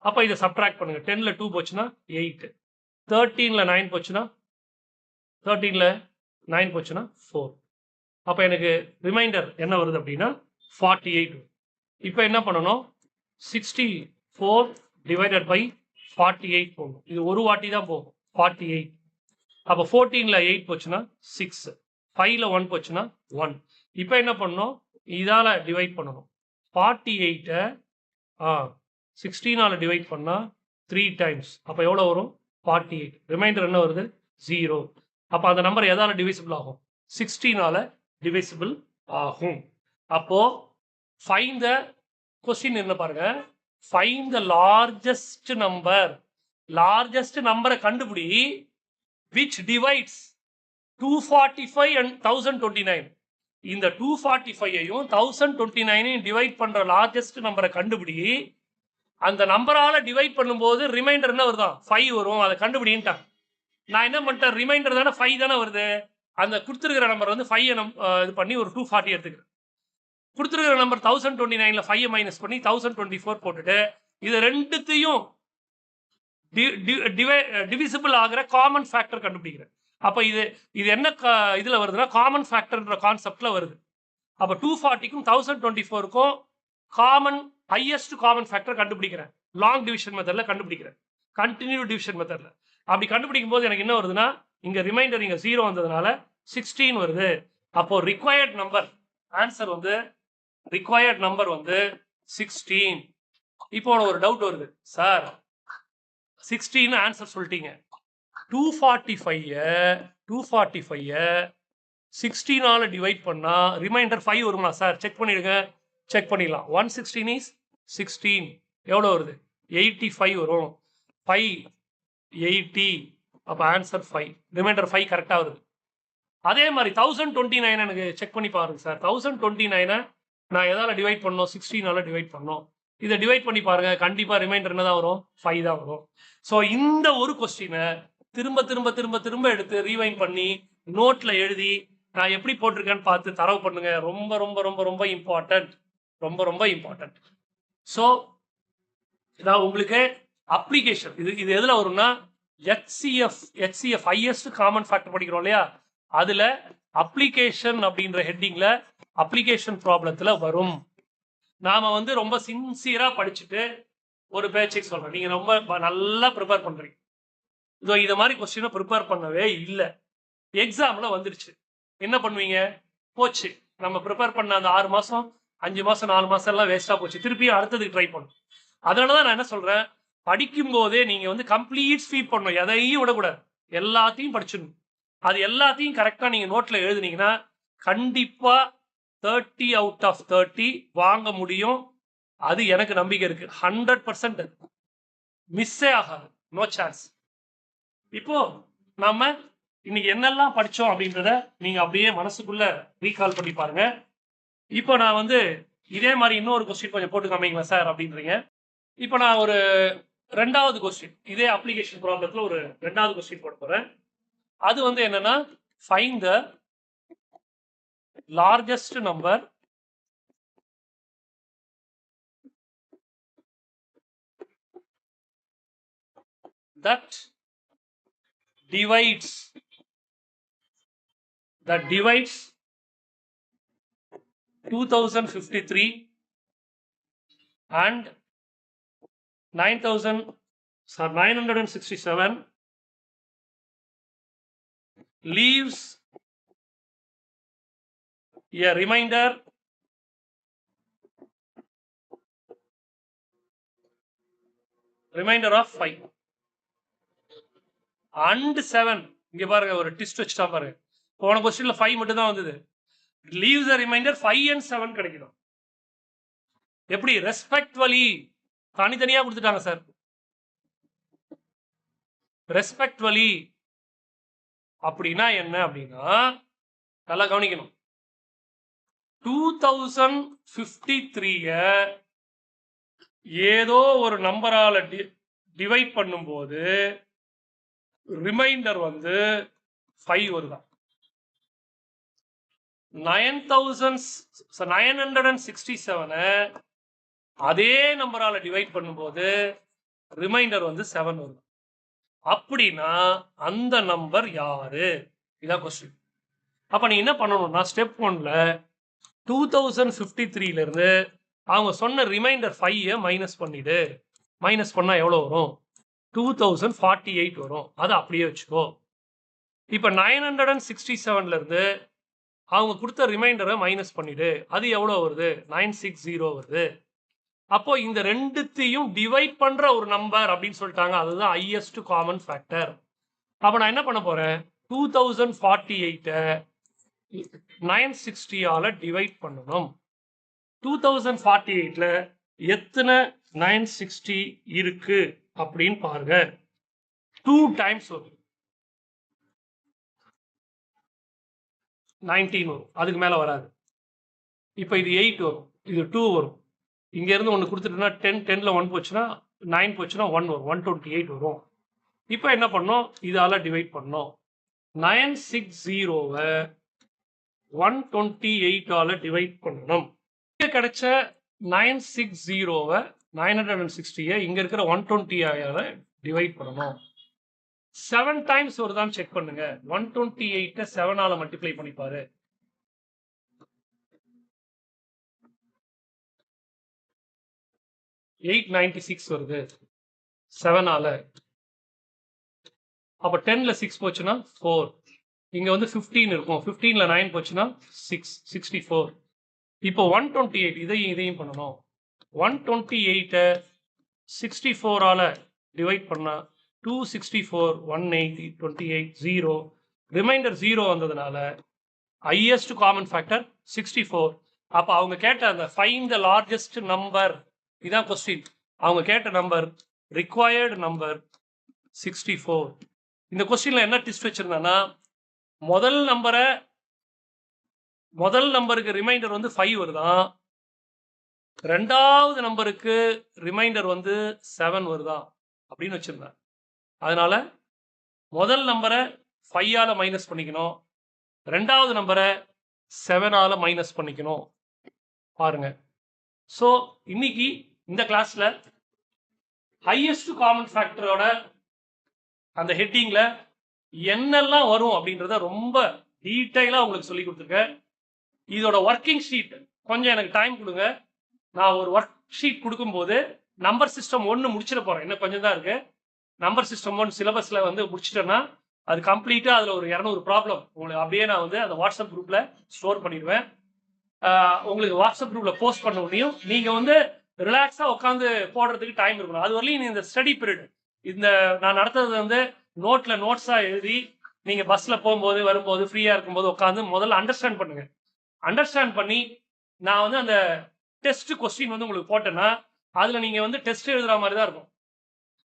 அப்ப இதை சப்ட்ராக்ட் பண்ணுங்க. 10ல 2 போச்சுன்னா 8. 13ல 9 போச்சுன்னா 4. அப்ப எனக்கு ரிமைண்டர் என்ன வருது அப்படின்னா 48. இப்ப என்ன பண்ணணும்? 64 டிவைடட் பை 48 போகணும். இது ஒரு வாட்டி தான் போகும். 48. அப்ப 14ல 8 போச்சுன்னா 6. 5ல 1 போச்சுன்னா 1. இப்ப என்ன பண்ணணும்? இதால டிவைட் பண்ணணும். 48 16ஆல டிவைட் பண்ணா 3 டைம்ஸ். அப்ப எவ்வளவு வரும்? 48. ரிமைண்டர் என்ன வருது? 0. அப்ப அந்த நம்பர் எதால டிவிசிபிள் ஆகும்? 16ஆல டிவிசிபிள் ஆகும். அப்போ ஃபைண்ட் த கொஸ்டின் என்ன பாருங்க. ஃபைண்ட் த லார்ஜஸ்ட் நம்பரை கண்டுபிடி which divides 245 and 1029. இந்த 245ஐயும் 1029ஐயும் டிவைட் பண்ற லார்ஜஸ்ட் நம்பரை கண்டுபிடி. அந்த நம்பரால டிவைட் பண்ணும்போது ரிமைண்டர் என்ன வருதான்? 5 வரும். அதை கண்டுபிடின்ட்டான். நான் என்ன பண்ணிட்டேன்? ரிமைண்டர் தானே 5 தானே வருது. அந்த கொடுத்துருக்கிற நம்பர் வந்து 5 இது பண்ணி ஒரு 240 எடுத்துக்கிறேன். கொடுத்துருக்கிற நம்பர் 1029ல 5 மைனஸ் பண்ணி 1024 போட்டுட்டு இது ரெண்டுத்தையும் டிவிசிபிள் ஆகிற காமன் ஃபேக்டர் கண்டுபிடிக்கிறேன். அப்ப இது என்ன இதுல வருதுன்னா காமன் ஃபேக்டர்ன்ற கான்செப்ட்ல வருது. அப்ப 240க்கும் 1024க்கும் காமன் ஹையஸ்ட் காமன் ஃபேக்டர் கண்டுபிடிக்கிறேன். லாங் டிவிஷன் மெத்தட்ல கண்டுபிடிக்கிறேன். கண்டினியூ டிவிஷன் மெத்தட்ல அப்படி கண்டுபிடிக்கும் போது எனக்கு என்ன வருதுன்னா இங்க ரிமைண்டர் இங்க 0 வந்ததுனால 16 வருது. அப்போ ரிக்வயர்ட் நம்பர் ஆன்சர் வந்து 16. இப்போ ஒரு டவுட் வருது. சார் 16 ஆன்சர் சொல்லிட்டீங்க. 245 16ஆல டிவைட் பண்ணா ரிமைண்டர் 5 வருமா சார்? செக் பண்ணிடுங்க. செக் பண்ணிடலாம். 116 is 16 எவ்வளவு வருது? 85 வரும். 5 80. அப்ப ஆன்சர் 5. ரிமைண்டர் 5 கரெக்டா வருது. அதே மாதிரி 1029 எனக்கு செக் பண்ணி பாருங்க சார். 1029 நான் எதால டிவைட் பண்ணோம்? 16ஆல டிவைட் பண்ணோம். இதை டிவைட் பண்ணி பாருங்க. கண்டிப்பா ரிமைண்டர் என்ன தான் வரும்? 5 தான் வரும். ஸோ இந்த ஒரு கொஸ்டினை திரும்ப எடுத்து ரீவைண்ட் பண்ணி நோட்ல எழுதி நான் எப்படி போட்டிருக்கேன்னு பார்த்து தரவு பண்ணுங்க. ரொம்ப ரொம்ப ரொம்ப ரொம்ப இம்பார்ட்டன்ட். ரொம்ப இம்பார்ட்டன்ட். ஸோ இதான் உங்களுக்கு அப்ளிகேஷன். இது எதுல வரும்னா HCF ஹையஸ்ட் காமன் ஃபேக்டர் படிக்கிறோம் இல்லையா? அதுல அப்ளிகேஷன் அப்படின்ற ஹெட்டிங்ல அப்ளிகேஷன் ப்ராப்ளத்துல வரும். நாம வந்து ரொம்ப சின்சியரா படிச்சுட்டு ஒரு பேச்சுக்கு சொல்றேன். நீங்க ரொம்ப நல்லா ப்ரிப்பேர் பண்றீங்க. இதோ இத மாதிரி கொஸ்டினை ப்ரிப்பேர் பண்ணவே இல்லை. எக்ஸாம்ல வந்துருச்சு. என்ன பண்ணுவீங்க? போச்சு. நம்ம ப்ரிப்பேர் பண்ண அந்த 6 மாசம் 5 மாசம் 4 மாசம் எல்லாம் வேஸ்டா போச்சு. திருப்பியும் அடுத்ததுக்கு ட்ரை பண்ணும். அதனாலதான் நான் என்ன சொல்றேன், படிக்கும் போதே நீங்க வந்து கம்ப்ளீட் ஸ்வீப் பண்ணணும். எதையும் விடக்கூடாது. எல்லாத்தையும் படிச்சிடணும். அது எல்லாத்தையும் கரெக்டா நீங்க நோட்ல எழுதுனீங்கன்னா கண்டிப்பா 30 out of 30 வாங்க முடியும். அது எனக்கு நம்பிக்கை இருக்கு. 100% மிஸ்ஸே ஆகாது. No chance. இப்போ நாம இன்னைக்கு என்னெல்லாம் படிச்சோம் அப்படின்றத நீங்க அப்படியே மனசுக்குள்ள ரீகால் பண்ணி பாருங்க. இப்போ நான் வந்து இதே மாதிரி இன்னொரு கொஸ்டின் கொஞ்சம் போட்டு காமிங்களா சார் அப்படின்றீங்க. இப்போ நான் ஒரு ரெண்டாவது கொஸ்டின் இதே அப்ளிகேஷன் ப்ராப்ளத்துல ஒரு ரெண்டாவது கொஸ்டின் போட போறேன். அது வந்து என்னன்னா, find the largest number that divides 2053 and 967 leaves a remainder of 5 and 7. இங்க பாருங்க ஒரு ட்விஸ்ட் வச்சுட்டா பாருங்க. போன क्वेश्चनல 5 மட்டும் தான் வந்தது. leaves a remainder 5 and 7 கிடைக்கும். எப்படி ரெஸ்பெக்ட்வலி தனித்தனியா கொடுத்துட்டாங்க சார். ரெஸ்பெக்ட்வலி அப்படின்னா என்ன அப்படின்னா, நல்லா கவனிக்கணும். 2053 ஏதோ ஒரு நம்பரால டிவைட் பண்ணும்போது ரிமைண்டர் வந்து 5 வருதா. 967 அதே நம்பரால டிவைட் பண்ணும்போது ரிமைண்டர் வந்து 7 வருது. அப்படின்னா அந்த நம்பர் யாரு? இதான் கொஸ்டின். அப்ப நீ என்ன பண்ணணும்னா, ஸ்டெப் 1ல 2053 இருந்து அவங்க சொன்ன ரிமைண்டர் 5 மைனஸ் பண்ணிடு. மைனஸ் பண்ணா எவ்வளவு வரும்? 2048 வரும். அதை அப்படியே வச்சுக்கோ. இப்ப 967 இருந்து அவங்க கொடுத்த ரிமைண்டரை மைனஸ் பண்ணிடு. அது எவ்வளவு வருது? 960 வருது. அப்போ இந்த ரெண்டுத்தையும் டிவைட் பண்ற ஒரு நம்பர் அப்படின்னு சொல்லிட்டாங்க. அதுதான் ஹையஸ்ட் காமன் ஃபேக்டர். அப்ப நான் என்ன பண்ண போறேன்? 2048 960 டிவைட் பண்ணணும். 2048ல எத்தனை 960 இருக்கு அப்படின்னு பாருங்க. 2 டைம்ஸ் வரும். 19 வரும். அதுக்கு மேல வராது. இப்ப இது 8 வரும், இது 2 வரும். இங்க இருந்து ஒன்னு கொடுத்துட்டுனா 10, 10ல 1 போச்சுன்னா 9 போச்சுன்னா 1 வரும். 128 வரும். இப்ப என்ன பண்ணோம்? இதால டிவைட் பண்ணோம். 960வை 128ஆல டிவைட் பண்ணணும். இங்க கிடைச்ச 960வை 960 இங்க இருக்கிற 120ஆல டிவைட் பண்ணணும். 7 டைம்ஸ் வருதான்னு செக் பண்ணுங்க. 128 7ஆல மல்டிப்ளை பண்ணி பாரு. 896 வருது 7ஆல. அப்ப 10ல 6 போச்சுன்னா 4. இங்க வந்து 15 இருக்கும். 15ல 9 போச்சுன்னா 6, 64. இப்போ 128 இதையும் பண்ணணும். 128 64ஆல டிவைட் பண்ணா 264, 180, 28, 0. ரிமைண்டர் 0 வந்ததுனால ஹையஸ்ட் காமன் ஃபேக்டர் 64. அப்ப அவங்க கேட்ட அந்த ஃபைண்ட் த லார்ஜஸ்ட் நம்பர், இதான் கொஸ்டின். அவங்க கேட்ட நம்பர் ரிக்வயர்டு நம்பர் 64. இந்த கொஸ்டின்ல என்ன ட்விஸ்ட் வச்சிருந்தானா, முதல் நம்பருக்கு ரிமைண்டர் வந்து 5 வருதான். ரெண்டாவது நம்பருக்கு ரிமைண்டர் வந்து 7 வருதான் அப்படின்னு வச்சிருந்தேன். அதனால முதல் நம்பரை 5ஆல மைனஸ் பண்ணிக்கணும், ரெண்டாவது நம்பரை 7ஆல மைனஸ் பண்ணிக்கணும். பாருங்க. ஸோ இன்னைக்கு இந்த கிளாஸ்ல ஹையஸ்ட் காமன் ஃபேக்டரோட அந்த ஹெட்டிங்ல என்னெல்லாம் வரும் அப்படின்றத ரொம்ப டீட்டெயிலா உங்களுக்கு சொல்லி கொடுத்துருக்கேன். இதோட ஒர்க்கிங் ஷீட் கொஞ்சம் எனக்கு டைம் கொடுங்க. நான் ஒரு ஒர்க் ஷீட் கொடுக்கும்போது நம்பர் சிஸ்டம் 1 முடிச்சிட போறேன். இன்னும் கொஞ்சம் தான் இருக்கு. நம்பர் சிஸ்டம் 1 சிலபஸ்ல வந்து முடிச்சிட்டேன்னா அது கம்ப்ளீட்டா அதுல ஒரு 200 ப்ராப்ளம் உங்களுக்கு அப்படியே நான் வந்து அந்த வாட்ஸ்அப் குரூப்ல ஸ்டோர் பண்ணிடுவேன். உங்களுக்கு வாட்ஸ்அப் குரூப்ல போஸ்ட் பண்ண உடனேயும் நீங்க வந்து ரிலாக்ஸா உட்காந்து போடுறதுக்கு டைம் இருக்கணும். அது வரலையும் இந்த ஸ்டடி பீரியட் இந்த நான் நடத்துறது வந்து நோட்ஸா எழுதி நீங்க பஸ்ல போகும்போது வரும்போது ஃப்ரீயா இருக்கும்போது உட்காந்து முதல்ல அண்டர்ஸ்டாண்ட் பண்ணுங்க. அண்டர்ஸ்டாண்ட் பண்ணி நான் வந்து அந்த டெஸ்ட் கொஸ்டின் வந்து உங்களுக்கு போட்டேன்னா அதுல நீங்க வந்து டெஸ்ட் எழுதுற மாதிரி தான் இருக்கும்.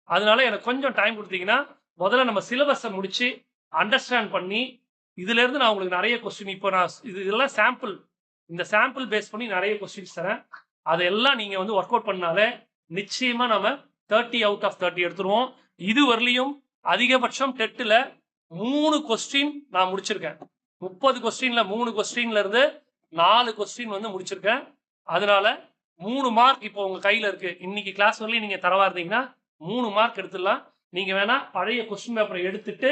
அதனால எனக்கு கொஞ்சம் டைம் கொடுத்தீங்கன்னா முதல்ல நம்ம சிலபஸை முடிச்சு அண்டர்ஸ்டாண்ட் பண்ணி இதுல இருந்து நான் உங்களுக்கு நிறைய கொஸ்டின் இப்போ நான் இதெல்லாம் சாம்பிள், இந்த சாம்பிள் பேஸ் பண்ணி நிறைய கொஸ்டின்ஸ் தரேன். அதெல்லாம் நீங்க வந்து ஒர்க் அவுட் பண்ணாலே நிச்சயமா நம்ம 30 அவுட் ஆஃப் 30 எடுத்துருவோம். இது வரலையும் அதிகபட்சம் டெட்டில் 3 கொஸ்டின் நான் முடிச்சிருக்கேன். 30 கொஸ்டின்ல 3 கொஸ்டின்ல இருந்து 4 கொஸ்டின் வந்து முடிச்சிருக்கேன். அதனால 3 மார்க் இப்போ உங்க கையில இருக்கு. இன்னைக்கு கிளாஸ் வரலையும் நீங்க தரவா இருந்தீங்கன்னா 3 மார்க் எடுத்துடலாம். நீங்க வேணா பழைய கொஸ்டின் பேப்பரை எடுத்துட்டு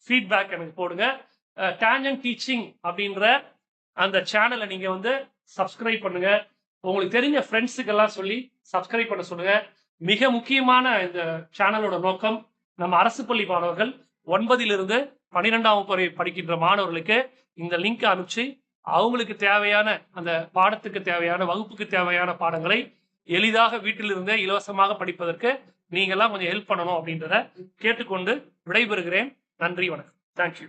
ஃபீட்பேக் எனக்கு போடுங்க. டேஞ்சன்ட் டீச்சிங் அப்படின்ற அந்த சேனலை நீங்க வந்து சப்ஸ்கிரைப் பண்ணுங்க. உங்களுக்கு தெரிஞ்ச ஃப்ரெண்ட்ஸுக்கெல்லாம் சொல்லி சப்ஸ்கிரைப் பண்ண சொல்லுங்க. மிக முக்கியமான இந்த சேனலோட நோக்கம் நம்ம அரசு பள்ளி மாணவர்கள் 9லிருந்து 12ஆம் வகுப்பு வரை படிக்கின்ற மாணவர்களுக்கு இந்த லிங்க் அனுப்பிச்சு அவங்களுக்கு தேவையான அந்த பாடத்துக்கு தேவையான வகுப்புக்கு தேவையான பாடங்களை எளிதாக வீட்டிலிருந்தே இலவசமாக படிப்பதற்கு நீங்கெல்லாம் கொஞ்சம் ஹெல்ப் பண்ணணும் அப்படின்றத கேட்டுக்கொண்டு விடைபெறுகிறேன். நன்றி, வணக்கம். தேங்க்யூ.